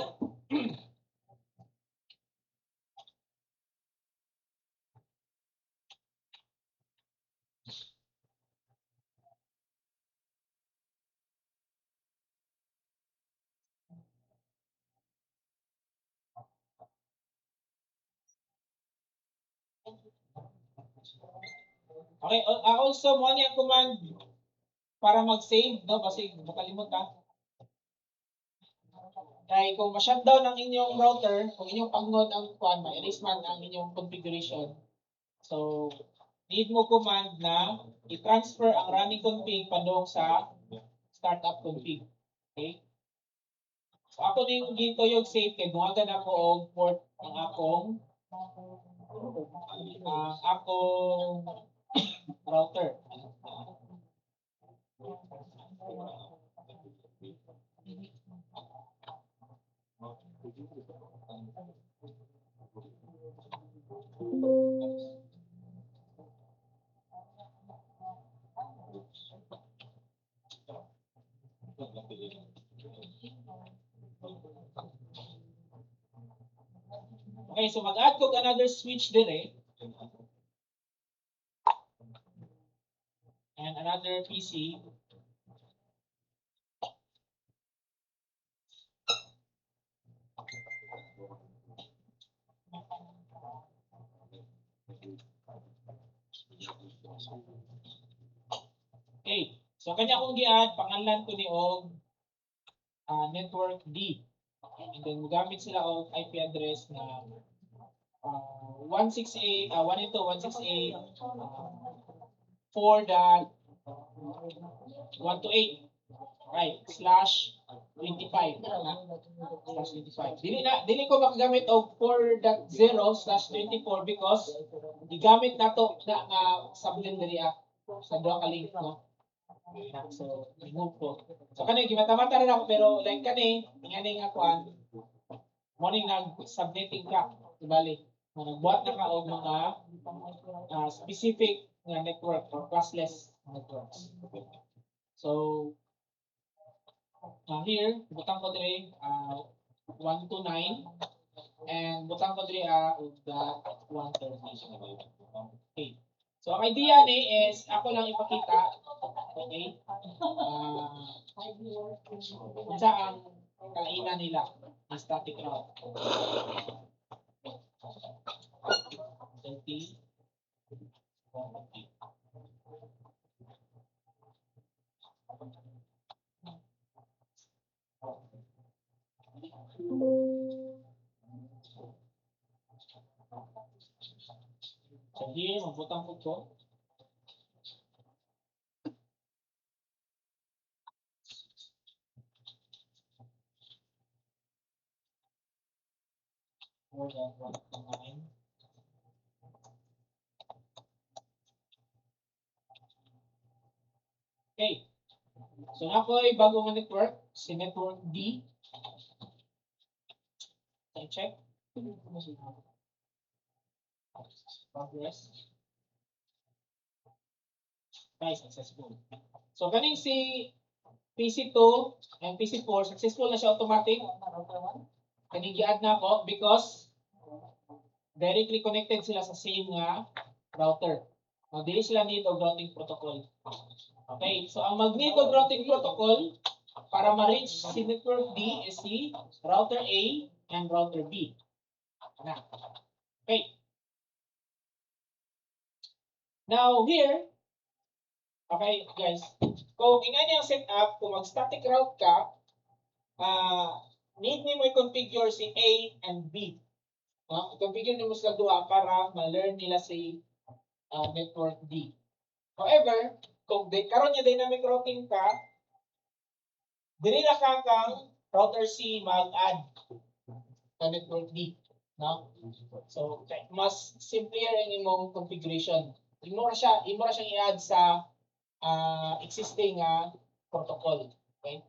Okay, also mo ang command para mag-save, no? Kasi makalimot ka. Kaya kung ma-shutdown ang inyong router, kung inyong pag-node ang kuan, ma-erase man ang inyong configuration. So, need mo command na i-transfer ang running config padong sa startup config. Okay? So, ako din ginto yung save kay buhagan ako og port ang akong router. Okay, so mag-add ko another switch dire. And another PC. Okay. So kanya akong gi-add pangalan ko ni og network D. And then gamit sila og IP address na 168 128 4.128 right /25 /25. Dili ko makagamit og 4.0/24 because gigamit nato na nga subnet diri sa duha ka link, no? So remove ko. So kani gimata-mata na ako pero like kani ngani nga kuan morning nag-subnetting ka bali nagbuhat na ka og mga specific nga network or classless networks. So here butang ko dire 129 and butang ko dire .130. Okay. So ang idea ni is ako lang ipakita, okay? Kung saan kainan nila ang static route. 30. So here, magbutang ko to. More than 129. Okay. So na po ay bagong network, si network D. Okay, check. Progress. Okay, successful. So kaning si PC2 and PC4, successful na siya automatic. Kaning gi-add na ako because directly connected sila sa same nga router. Dili sila need og routing protocol. Okay, so ang mag-need og routing protocol para ma-reach si network D is si router A and router B. Okay. Now here, okay guys, kung ingani ang setup, kung mag-static route ka, need ni mo i-configure si A and B. I-configure ni mo sila duha para ma-learn nila si network D. However, kung karon niya dynamic routing ka, dili na ka kang router C mag-add sa network D. No? So, mas simpler ang imong configuration. Imo ra siyang i-add sa existing protocol. Okay?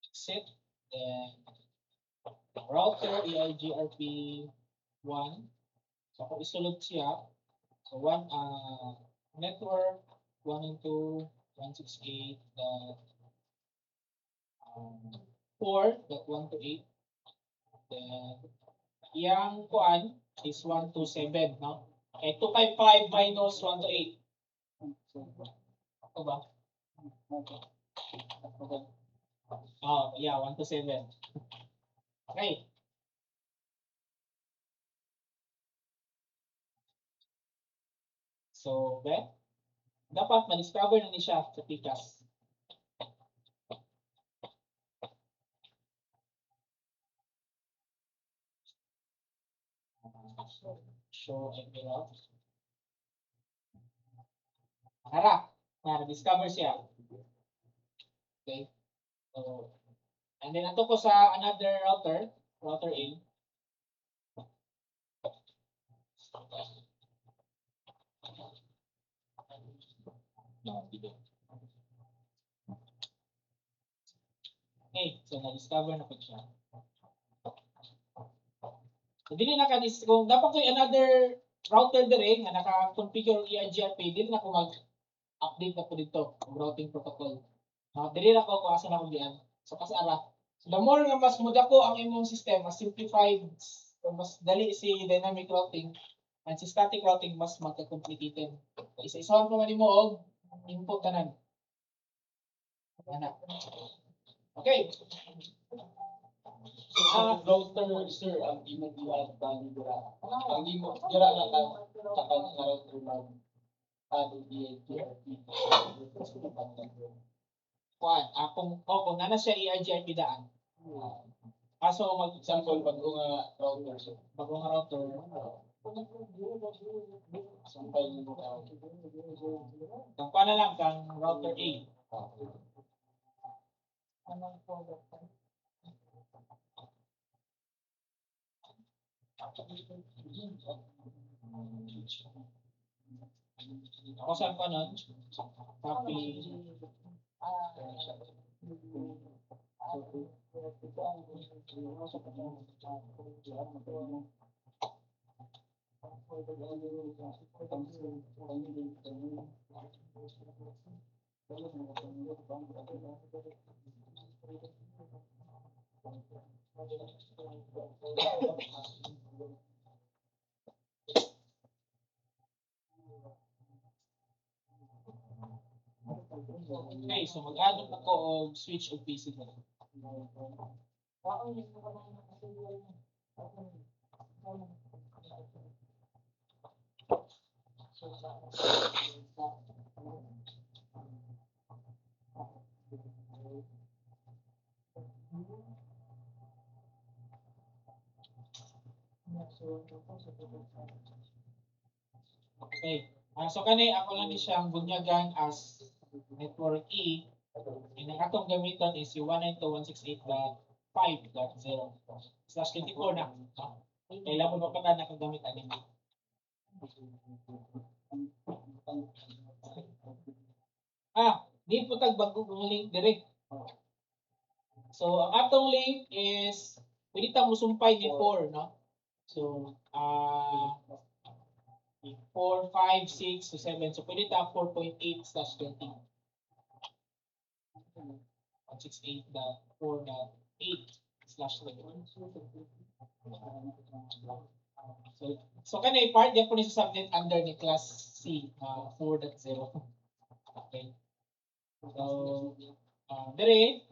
Set then router EIGRP1. So kung isulod siya, so one network 1 into 168.4.128. Then, yang kuan is 127, no? Okay, 255 minus 128. Ano ba? Oh, yeah, 127. Okay. So, dapat ma-discover na ni siya sa PCAS. Show envelope. Na-discover siya. Okay. So, and then ato ko sa another router A. Okay, so na-discover na po siya. So, dili na kung dapat ko another router dire nga naka-configure EIGRP, dili na ko mag-update na po dito ang routing protocol. Dili na ko kung asa na ko diyan. So kasi ara. So the more nga mas muda ko ang imong system, mas simplified, mas dali si dynamic routing, and si static routing mas magka-complicated. Isa-isahan pa man nimo og input tanan. Ana. Okay. Router, sir, ang imo giwala tani dira. Ang imo dira na ka saka nga router mag ano EIGRP. Kung nana siya EIGRP daan. So Example, pag nga router, sir. bagong router, Sampai mo kang paano lang kang router A. Ako saan pa nun? Copy. Okay, so mag-add ako og switch og PC ko. Okay. So kani ako lang ni siyang bunyagan as network E. And ang atong gamiton is yung 192.168.5.0/24 na. Kailangan mo pa ka nakagamit ani. Di po tag bagong link dire. So ang atong link is pwede ta mo sumpay ni 4, no? So 4, 5, 6 to 7. So pwede ta 4.8/20. 168.4.8/20. So kanay part diyan po ni sa subnet under ni class C 4.0. Okay. So dire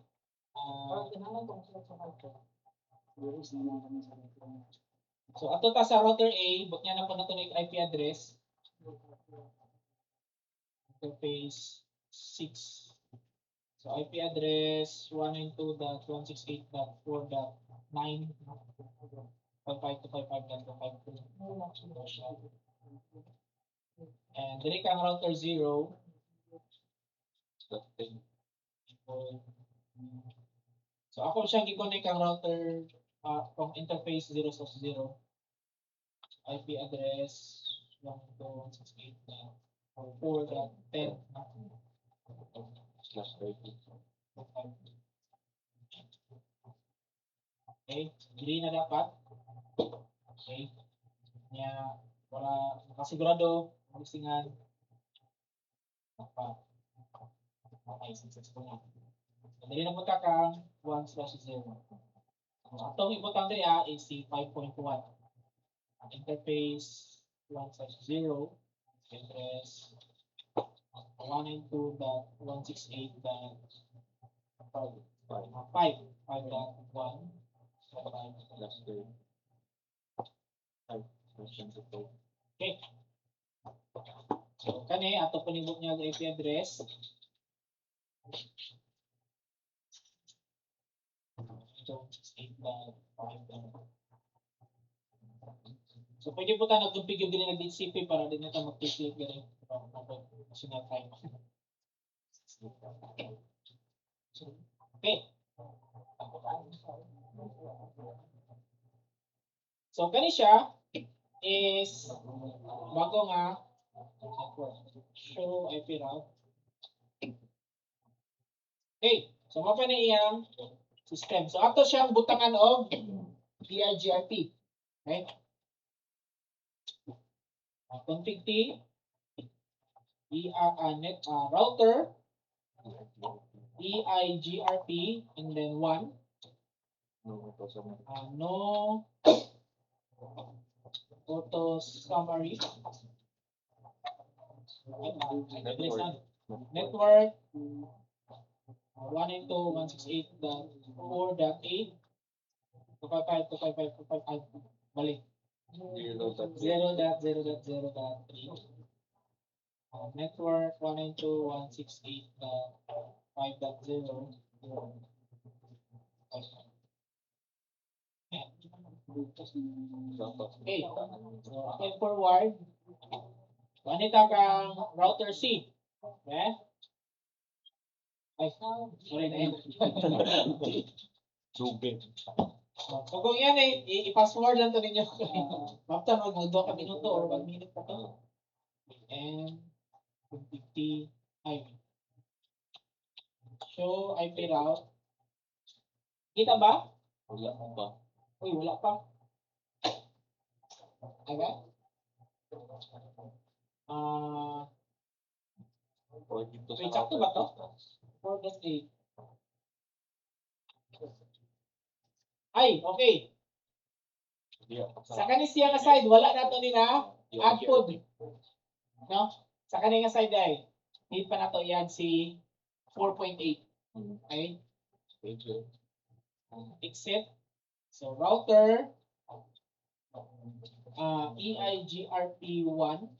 so ato ta sa router A, bot niya na po nato yung IP address. Interface 6. So IP address 192.168.4.9 55255.252. And dire kang router 0. So ako siyang i-connect ang router from interface 0/0. IP address 192.168.4.10. Okay, hindi na dapat. Okay. Kaya para makasigurado, listingan. Okay, successful na. Dali na punta ka 1/0. Atong ibutang diri is si 5.1. Ang interface 1/0 address 192.168.5.1 Last day. Ay, question to go. Okay. So kani ato panibot niya ang IP address. So 168.5. So pwede po tayo nag-configure din ng DCP para din natin mag-click din national time. Okay. So kani siya is bago nga show IP route. Okay. So mapa na iyang system. So ato siyang butangan og DRGRP. Okay? Config T net router EIGRP and then 1 No, ito sa mga. no auto summary network 192.168.4.8 255.255.255 balik 0.0.0.0.3 network 192.168.5.0 okay so okay forward ganita kang router C okay ay sorry na yun Subin. so kung yan i-password lang to ninyo after mag-2 ka minuto or 1 minute pa to and 50 IP show IP route kita ba? Wala pa. Uy, wala pa. Okay? O dito Wait, sakto ba to? 4.8. Ay, okay. Sa kanis siya nga side, wala na to ni na add code. No? Sa kanis nga side ay, need pa na to i-add si 4.8. Okay? Exit. So, router, EIGRP1.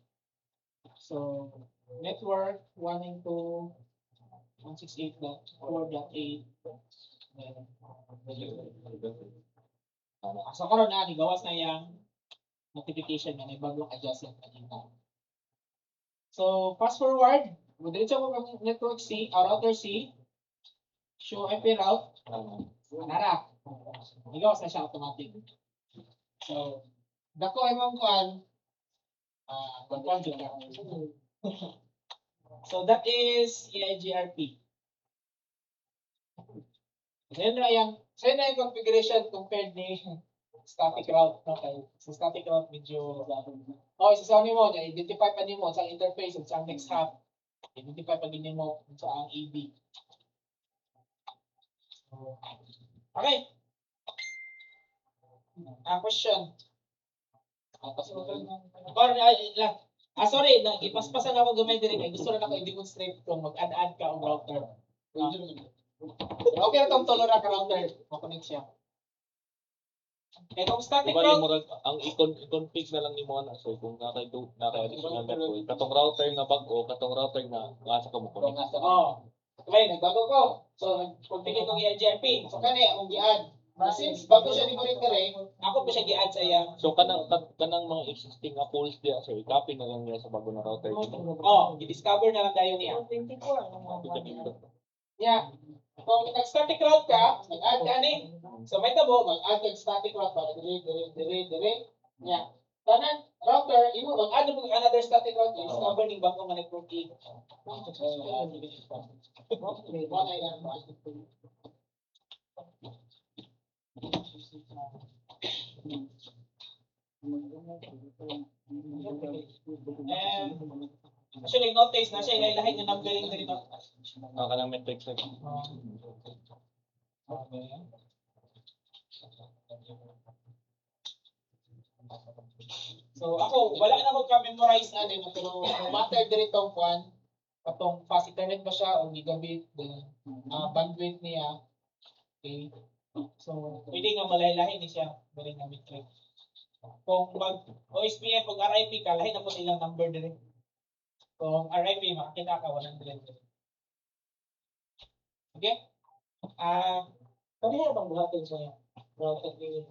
So, network 192.168.4.8. So, karon na, gawas na yung notification na may bagong adjustment na dito. So, fast forward, diretso mo ang network C, router C, show IP route, anara. Igawas na siya automatic. So, dako ay mong kuan, kuan siya. So, that is EIGRP. Then na yung configuration compared ni static route. Okay. So, static route medyo isa mo, identify pa nimo sa interface sa next hop. Identify pa din mo sa ang AD. So, okay. Question. Sorry, ipaspasan ako gamay din kay gusto na ako i-demonstrate kung mag-add ka og router. Okay na tong tolera ka router, makonect siya. Kung static Bali route, mo ang i-config na lang nimo na so kung naka-additional network katong router nga bag-o katong router nga asa ka mo connect. Okay, nagbago ko. So, configure kong EIGRP. So, kani akong gi-add. Since bago siya ni-connect ako pa siya gi-add sa iya. So kanang mga existing pools dia so i-copy na lang niya sa bago na router. I-discover na lang dayon niya. Yeah. Kung nag-static route ka, nag-add ka ni. So may tabo, mag-add ka static route para dire. Yeah. Tanan router, imo mag-add mo another static route, discover ning bagong network key. Actually, notice na siya ilahi nga numbering dito. Ang kanang metric sir. Okay. So ako, wala na ako ka-memorize na din, pero no matter dito kuan, katong fast internet ba siya o gigabit, then bandwidth niya. Okay. So, pwede nga malay-lahi ni siya, very nga metric. Kung mag OSPF kung RIP ka, lahi na po silang number dire. Kung RIP, makakita ka 100. Okay? Kaniya bang buhatin sa router ni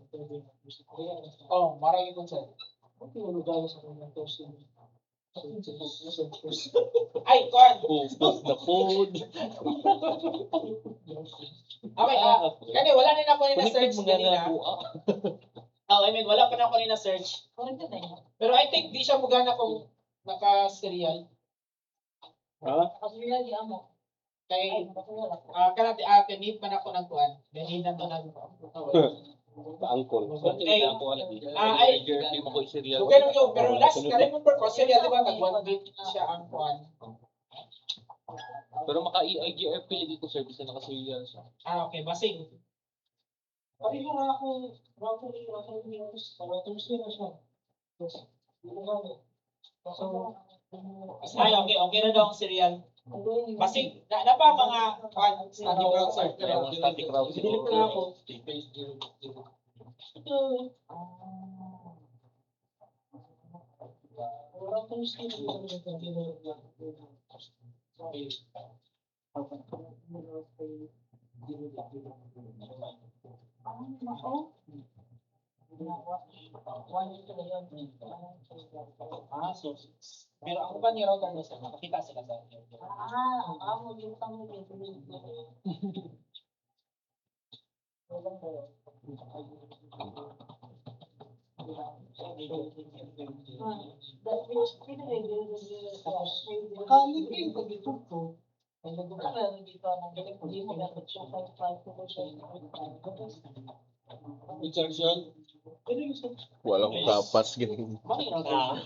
Oh, marami kong sir. Okay, ano gawin sa kanyang toasting? Ay, kuan. Focus the food. Okay, kani wala na ako ni na Connected search mo nga kanina. na po. Oh, I mean, wala pa na ako ni na search. Pero I think di siya mugana kung naka-serial. Ha? Kay kanid man ako ng kuan. Then hindi na to nag Angkol. Ay, ay, Hindi mo ko i-serial. okay lang yun. Pero last, ka-remember ko, serial, di ba, nag-1 bit siya ang kuan. Pero maka-EIGRP lagi ko service na naka-serial siya. Okay, basing. Pareho na ako router ni na siya. So, Ay, okay na daw ang serial. Basing, na ba mga kuan, static browser? Pero static route Delete na ako. Router So, pero ang uban niya router niya, makakita sila sa Kalipin pag ito ko. Insertion. Walang kapas ganyan.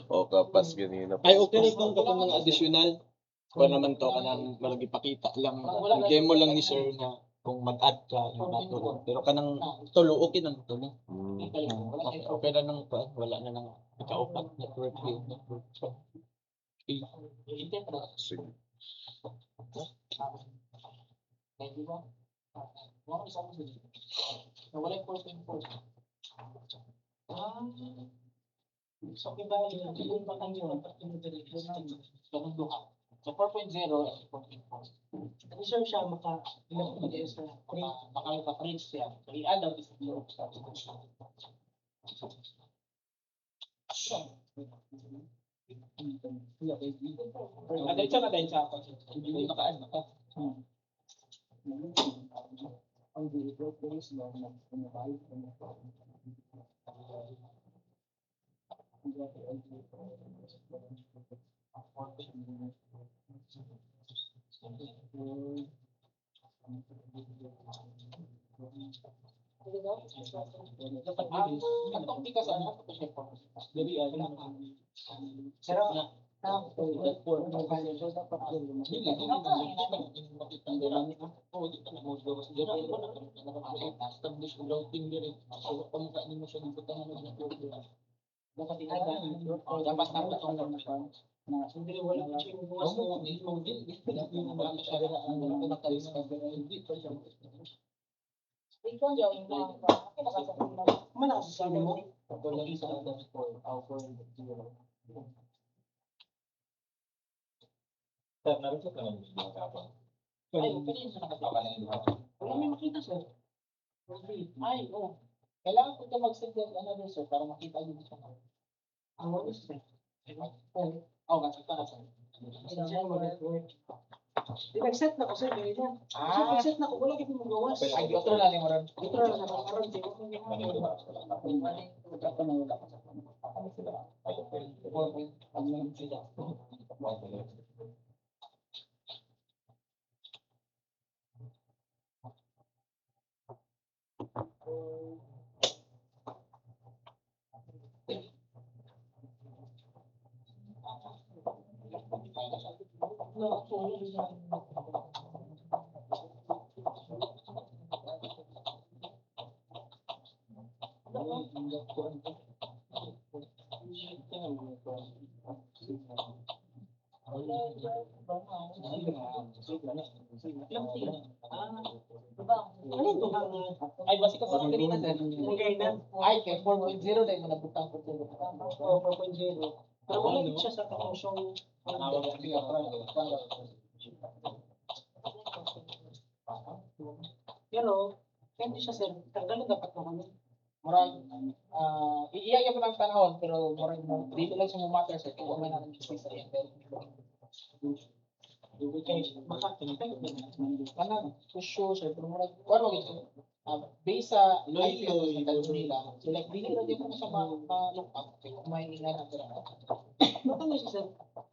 O kapas ganyan. Ay, okay rin kung kapag mga additional. Kung naman to, kanang malagi pakita lang. Bigay mo lang ni sir na kung mag-add ka, yung nato. Pero kanang tulo, okay nang tulo. Okay na nang wala na nang ikaupat network. Network. So, okay. Sige. So, iba yung pa tayo So, 4.0 at 4.4. Ano siya ilang PDS na maka-print siya. So, i-add out is the sa Adensya na adensya ako. Hindi naka-add na ka. Ang dito is na pinabayad Atong di ka sa ano to siya po. Jadi Pero dapat na itong na hindi wala na siya buwas mo hindi mo din wala na siya ang nakalis ka hindi pa siya ikaw yung manas sa mo pagkulang sa data for our zero Narin sa naman yung mga kapang. ay pwede sa nakasama na yun wala may makita sir ay kailangan ko ito mag-send ng ano sir para makita niyo siya ang ano sir makita na sir nag-set na ko sir ganyan. Nag-set na ko wala kito magawas. ay otro na ni Moran Ito na sa karon di ko Ay, basi ka sa kanina sir. Ay, kay 4.0 dahil manabutang ko sila. 4.0. Pero wala din siya sa kamusyong pero hindi siya sir. Tanggalin dapat na kami. Murag, iiyayan mo ng panahon, pero murag mo, dito lang siya matter sir. Kung may natin siya sa iyo. Kanan, for sure sir. Pero murag, ano ito? Based sa IP sa tanong nila, so like, dili na din mo siya ma-look up. Kung may ingay na sila. Ito na siya sir.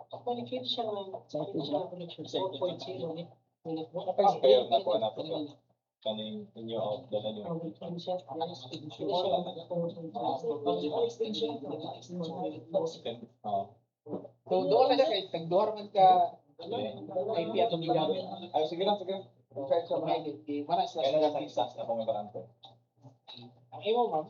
Qualified siya ng sa ito siya 4.0 eh. Kaya nakuha na po kaning inyo out dala niyo. So doon na siya kay tagduhar man ka IP atong gigamit. Ay, sige lang, sige. So may mana sila Kailan na sa isas na kung mabarante. ang imo ma'am.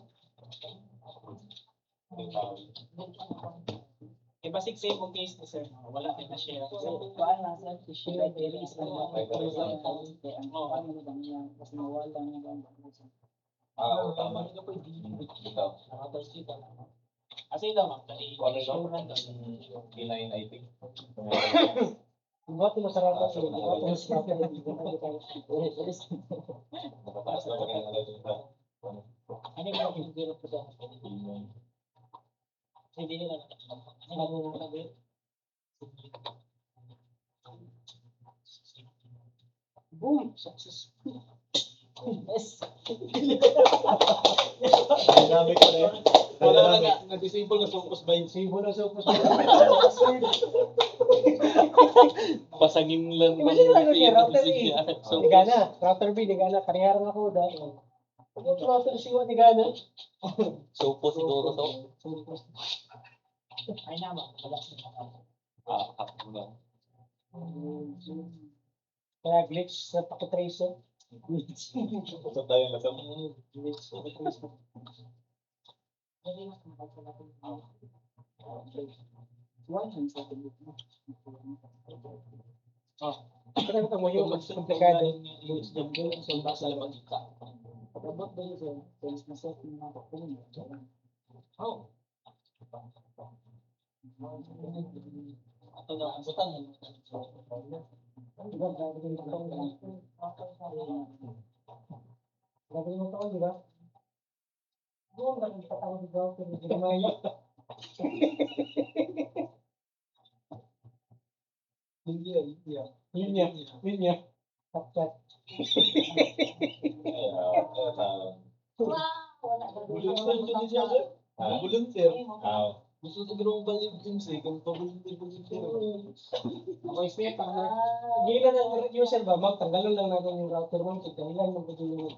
Basic same ang case ni sir. Wala na siya. Kuan na sir, si Sheila Terry is ano ano na niya kasi nawala na lang. Oo, tama. Ikaw. Asa ito ma'am? Ano ito? Inayin, I think. Buat mo sa rata sir. Nakataas na kami ng alas sa Ano yung zero po sa? Hindi nila. Ano na sabi? Boom! Success. Yes. Dynamic ko na yun. Wala na na-disable na focus by Sibo na sa Pasangin lang Imagine lang yun, router sige. So, Digana, router B, Digana, kaniharang ako dahil. Router C, Digana. Sopo siguro to. Ay naman. Ako na. Kaya glitch sa pakitracer. Usap tayo na sa Glitch sa pakitracer. One hand sa atin. Pero ito mo yung mas komplikado. so basa lang magkita. Pagkabot ba yun sa mas-masot ng mga kapunin. Oh. Ito na, ang butan. Diba, grabe yung taon, di ba? Oo, grabe yung taon, di ba? Pero hindi naman yun. Linya. Pakchat. Wow, wala ba? Volunteer. Gusto ko gano'ng balik din siya, kung pabuluntir. Voice niya, hindi na ng user ba, tanggalin lang natin yung router mo, kita ilan mo pagiging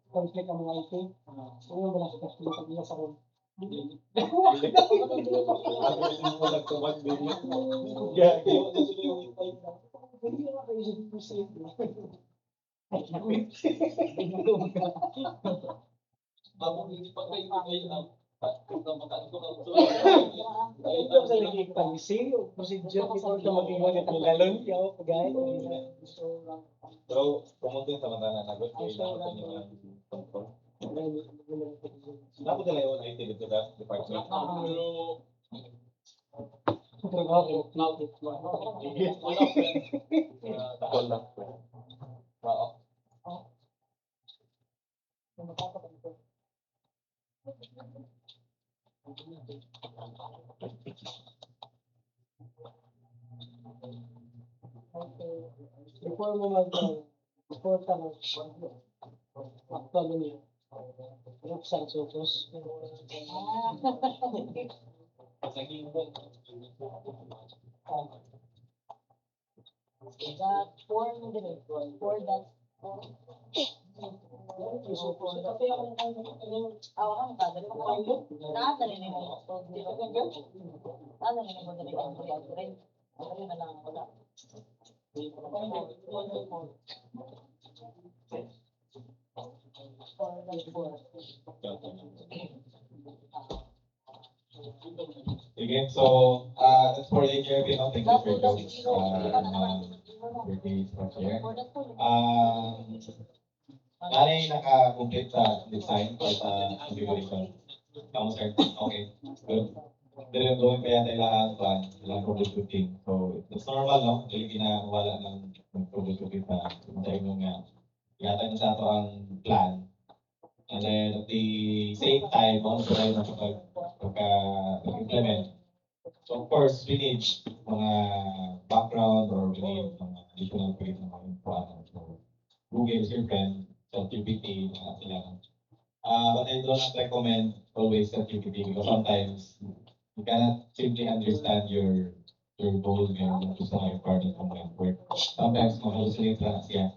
conflict ang mga IP. So yun ba nasa pag nila sa room. Ako din mo nagtawag din. Gagi. Hindi na makaisip ko siya. Ako hindi pa kayo kayo. Ito sa naging policy, o procedure before ka mag-iwan at ang galon, yaw, pagay. Pero pumunta sa mga nanagot, kailangan ko nyo ang control. Dapat nila yung IT dito sa department. Wala. Oo. Before mo before ka actually niya, buksan sopos. Pasagin mo. That form din. For that form. Tapi ako ang kadali ko. Nadali na yung nadali na yung Ano na lang, wala. Sige, so, that's for the HRP, no? Thank you for those, birthday from here. Nanay naka-complete sa design or sa configuration. Kamu, sir? Okay, good. Pero gawin pa yata ilang plan, ilang troubleshooting. So, it's normal, no? Dili ginawala ng troubleshooting pa. Sa inyo nga, yata niya sa ito ang plan. And then, at the same time, also tayo pagka-implement. So, of course, we need mga background or we need mga additional page na mga info. So, Google is your friend, ChatGPT, mga kailangan. But I don't recommend always ChatGPT because sometimes you cannot simply understand your goal ngayon kung sa mga requirement ng network. Sometimes, mag-hallucinate lang siya.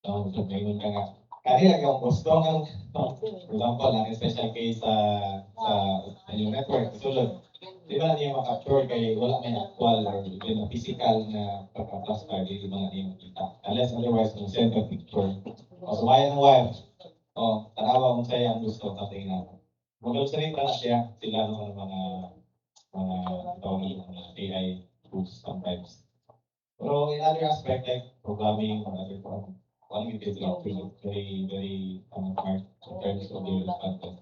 So, mayroon ka nga. Kaya yung gusto ng, for example, ang special case sa inyong network, sulod. Di ba niya makapture kay wala may actual or even physical na pagka-plus card, di ba niya makita. Unless otherwise, kung send a picture. O, so, wire ng wire. O, tanawa kung sa'yo ang gusto, tatingin natin. Mag-illustrate na siya, sila ng mga tawag ng mga AI tools sometimes. Pero in other aspect, like programming or other one of it is very, very smart in terms of the content.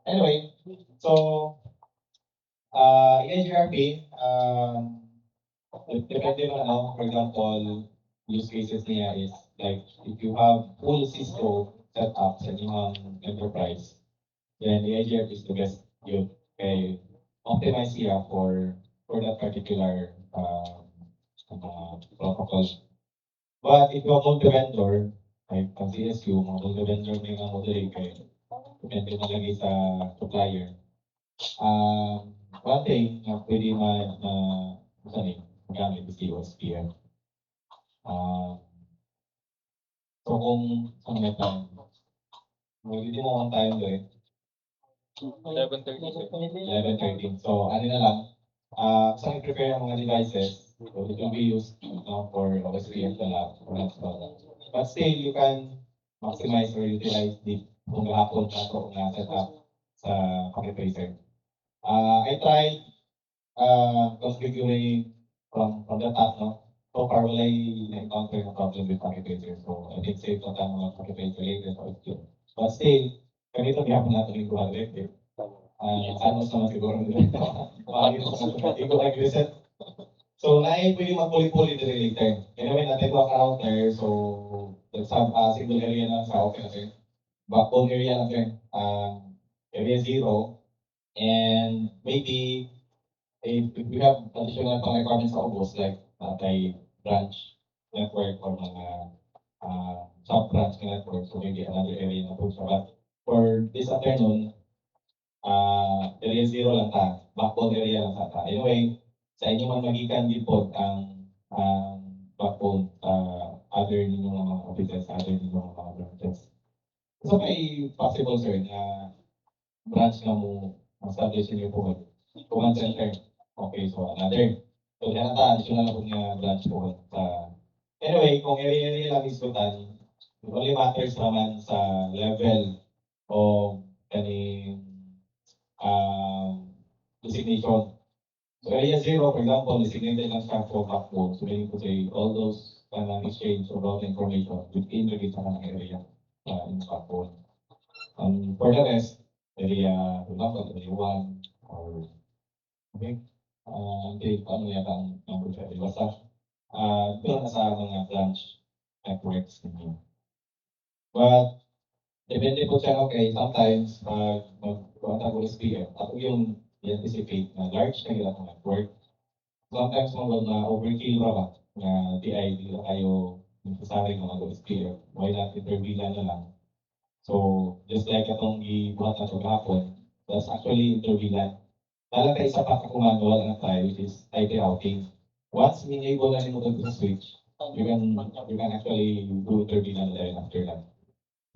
Anyway, so, in HRP, depende naman ano, for example, use cases niya is like if you have full Cisco setup sa inyong enterprise, then the HRP is the best you can optimize here for that particular protocol. But if you have multi-vendor, like ang CSU, mga multi-vendor may nga moderate kayo, depende na lagi sa supplier. One thing na pwede magamit is the OSPF. So kung ano may time, hindi mo on time doon, 11:30. 11:13. So ano na lang, sa i-prepare ang mga devices, so it will be used for OSPF na lang. But still, you can maximize or utilize the kung gahapon na ito na setup sa Pocket Tracer. I tried configuring from the top, no? So far, wala na-encounter na problem with Pocket Tracer. So I think safe na tayo mga Pocket Tracer later. But still, ganito gihapon natin yung guha directive. Ano naman siguro nila. Iko reset. So, pwede magpuli-puli din later. Anyway, natin ko ang router. So, let's have a single area na sa okay natin. Backbone area natin. Area 0. And maybe, if we have additional requirements sa ubos, like kay branch network or mga sub-branch network, so maybe another area na po siya. But for this afternoon, area 0 lang ta. Backbone area lang ta. Anyway, sa inyo man magikan dipod ang backbone other ninyong mga offices, other ninyong mga branches. So may possible sir na branch na mo establish niyo po command center. Okay, so another. So yan ta additional na po nga branch po anyway, kung area lang isutan, it only matters naman sa level of kaning designation. So area 0, for example, designated lang siya for backbone. So meaning to say, all those exchange of route information within the kanang area in backbone. For the rest, area, for example, area 1 or okay, paano yata ang number siya. Basta, doon na sa mga branch networks ninyo. But, depende po siya, okay, sometimes, mag-contact with SPM, ako yung i-anticipate na large na ilang network. Sometimes mga na overkill ra ba na DI dito kayo necessary ng mga SPF. Why not intervene na lang? So, just like itong ibuhat na ito kahapon, that's actually intervene. Talaga isa pa kakumano wala na tayo, which is IP routing. Once enable na mo to switch, you can actually do intervene na rin after that.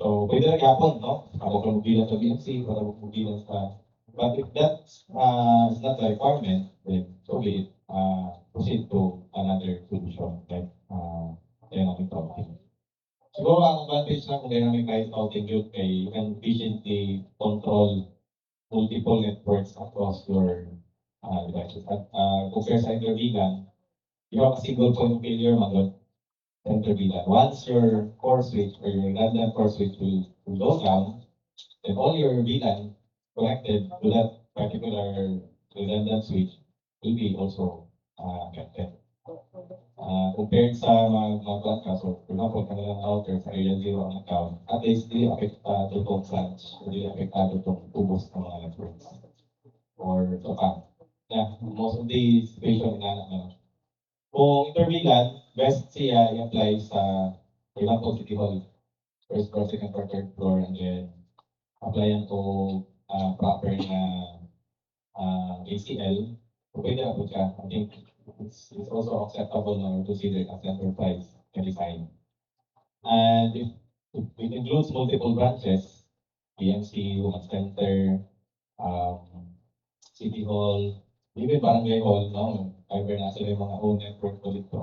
So, pwede na kahapon, no? Ako kung bilang sa BMC, para bilang sa. But if that's is not a requirement, then so be it. proceed to another solution like dynamic routing. Siguro ang advantage ng dynamic routing yun ay you can efficiently control multiple networks across your devices. At compare sa interVLAN, you have a single point of failure magod sa interVLAN. Once your core switch or your redundant core switch will go down, then all your VLAN connected to that particular redundant switch will be also affected. Compared sa mga broadcast, so for example, kanilang router sa area 0 ang account, at least hindi apektado itong flash, hindi apektado itong ubos ng mga networks. Or so yeah, most of the situation na kung interVLAN, best siya i-apply sa, for example, City Hall, first floor, second floor, third floor, and then applyan ko proper na ACL, pwede na po siya. I think it's also acceptable na or considered as enterprise design. And it includes multiple branches, PMC, Women's Center, City Hall, even Barangay Hall, no? Fiber na sila yung mga own network ko dito.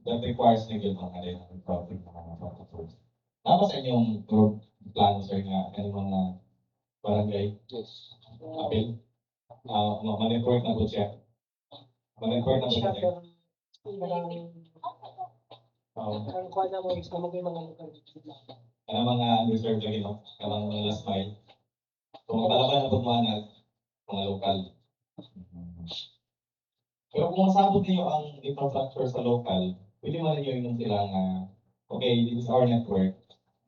That requires na yung mga dynamic routing ng mga protocols. Tapos sa inyong road plano, sir, nga kanyang mga barangay, apel, ma-network na po siya. Ma-network na po siya. Kaya mga underserved lagi, no? Kaya mga last mile. Kung talaga na pagmanag, mga local. Pero kung masabot niyo ang infrastructure sa local, pwede man niyo yung sila nga, okay, this is our network.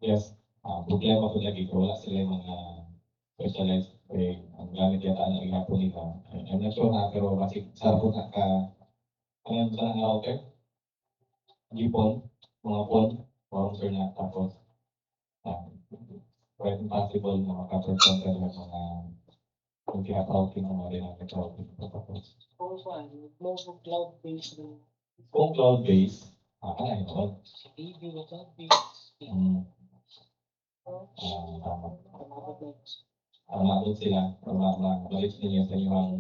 Yes, problema po lagi ko, wala sila yung mga specialized way. Ang gamit yata ng ihapon nila. I'm not sure na, pero kasi sarap na ka, ano sa router? Gipon, mga phone, router na, tapos, quite impossible na makaperform ka ng mga multi-routing ng mga dynamic routing protocols. Kung cloud-based na. Kung cloud-based, ano yun? CDB na cloud-based. Tama. Mabot sila, mabalik ninyo sa inyong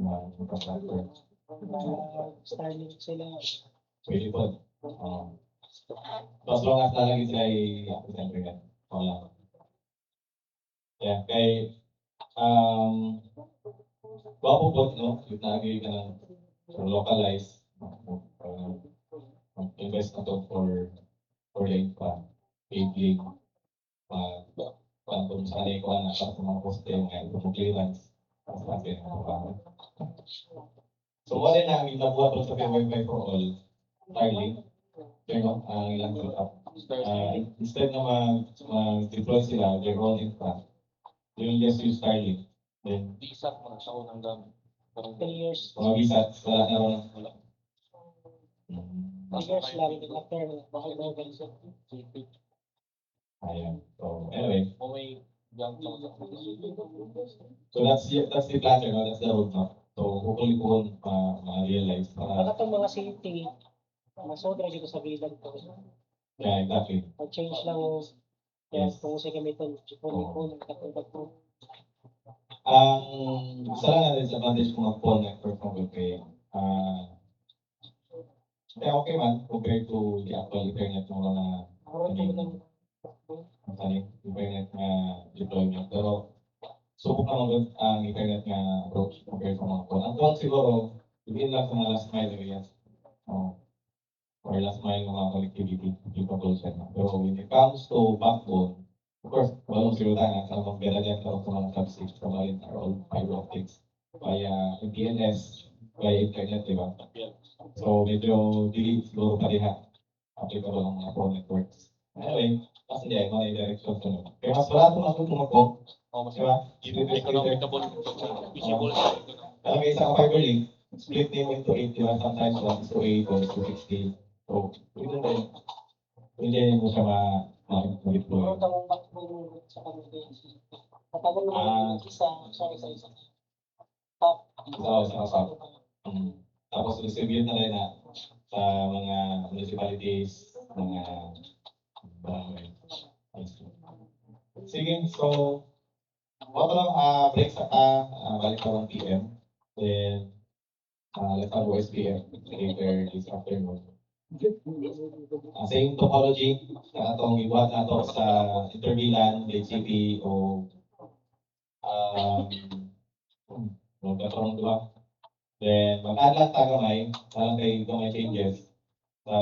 mga infrastructure. Starlink sila. Pwede po. As long as nalagi sila i-present yan. Wala. Yeah, kay bago po, no? Yung nalagi ka ng localize, invest na to for the infra, cabling, kung saan ko na para sa mga poste, mga clearance, para sa atin ang trabaho. So, wala na ang inabuhat po sa Wi-Fi for all, Starlink, pero ang ilang setup. Instead na mag-deploy sila, their own infra, they will just use Starlink. Then, Isat mo na sa unang gamit. 3 years. mga visat, wala na ron. 3 years lang, after bakit na ganito. Ayan. So, anyway. May gamit ako sa So, that's the plan, no? That's the roadmap. So, hopefully po, ma-realize. Baka itong mga city, masodra dito sa bilang ko. Yeah, exactly. Mag-change lang Yes. kung sa gamitin. Ipon, katulad po. Ang isa lang na disadvantage kung mag-phone network ng Wi-Fi, kaya okay man compared to the actual internet ng mga internet na deployment. Pero subok naman ang internet na approach compared sa mga phone. Ang phone siguro, hindi lang sa mga last mile areas. Or last mile ng mga connectivity, applicable siya. Pero when it comes to backbone, of course, walang silutan na sa mga dyan sa mga sub-6 sa mga are all fiber optics via MPLS, via internet, di ba? So, medyo delete siguro pareha applicable ang mga phone networks. Anyway, kasi di ay mga direction to nun. Kaya mas barato na kung mag-phone, di ba? visible. Alam mo, isang fiber link, split name into 8, di ba? Sometimes 1 is to 8 or 2 to 16. So, hindi mo siya ma-deploy. Pero itong backbone sa kanila. Matagal naman isa. Top. Sa tapos distribute na rin na sa mga municipalities, mga barangay. Sige, so wala lang break sa balik pa 1 PM. Then let's have OSPF later this afternoon. Same topology, atong ibuhat na to sa Interbilan, Lake City, o magkaroon diba? Then, mag-add lang tayo gamay, parang kay gamay changes sa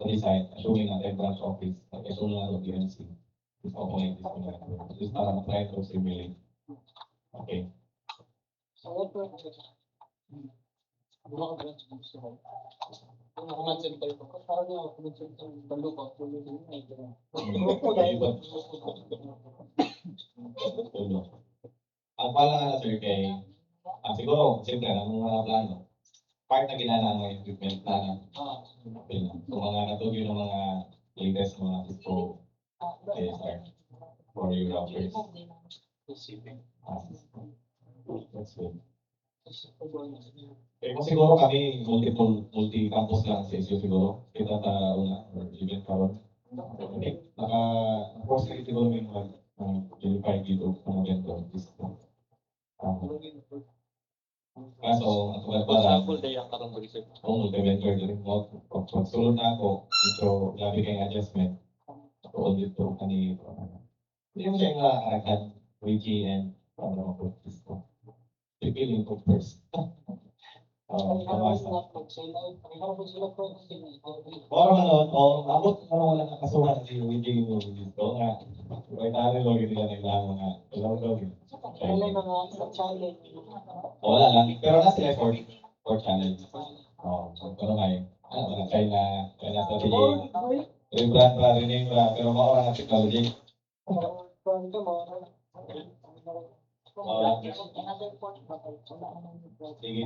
design, assuming natin branch office, nag-assume na ng DNC. This component is going to this para na-try to simulate. Okay. Ang pala nga na sir kay, siguro, siyempre, ang mga plano, part na ginana ng equipment na so mga natugyo ng mga latest mga Cisco ASR for your routers. That's good. Eh, kung siguro kami multi-campus lang sa ISU siguro, kita ta una, or even karon. Okay, naka-force kayo siguro yung mag-verify dito ng vendor. Kaso, ang For para, example, day ang karong research. kung multi-vendor din mo, pag sulod na ako, ito, labi kayong adjustment, ako dito kanito. Hindi mo siya nga arakan, wiki, and ano ako, Cisco. Pipiling ko first. Parang ano, abot parang wala nakasuhan si wiki mo dito nga. May tari lo gini lang lang mga ilaw wala lang, pero na sila for challenge. Pero ngayon, China strategy, rebrand pa rin yung pero maura na technology. Sige.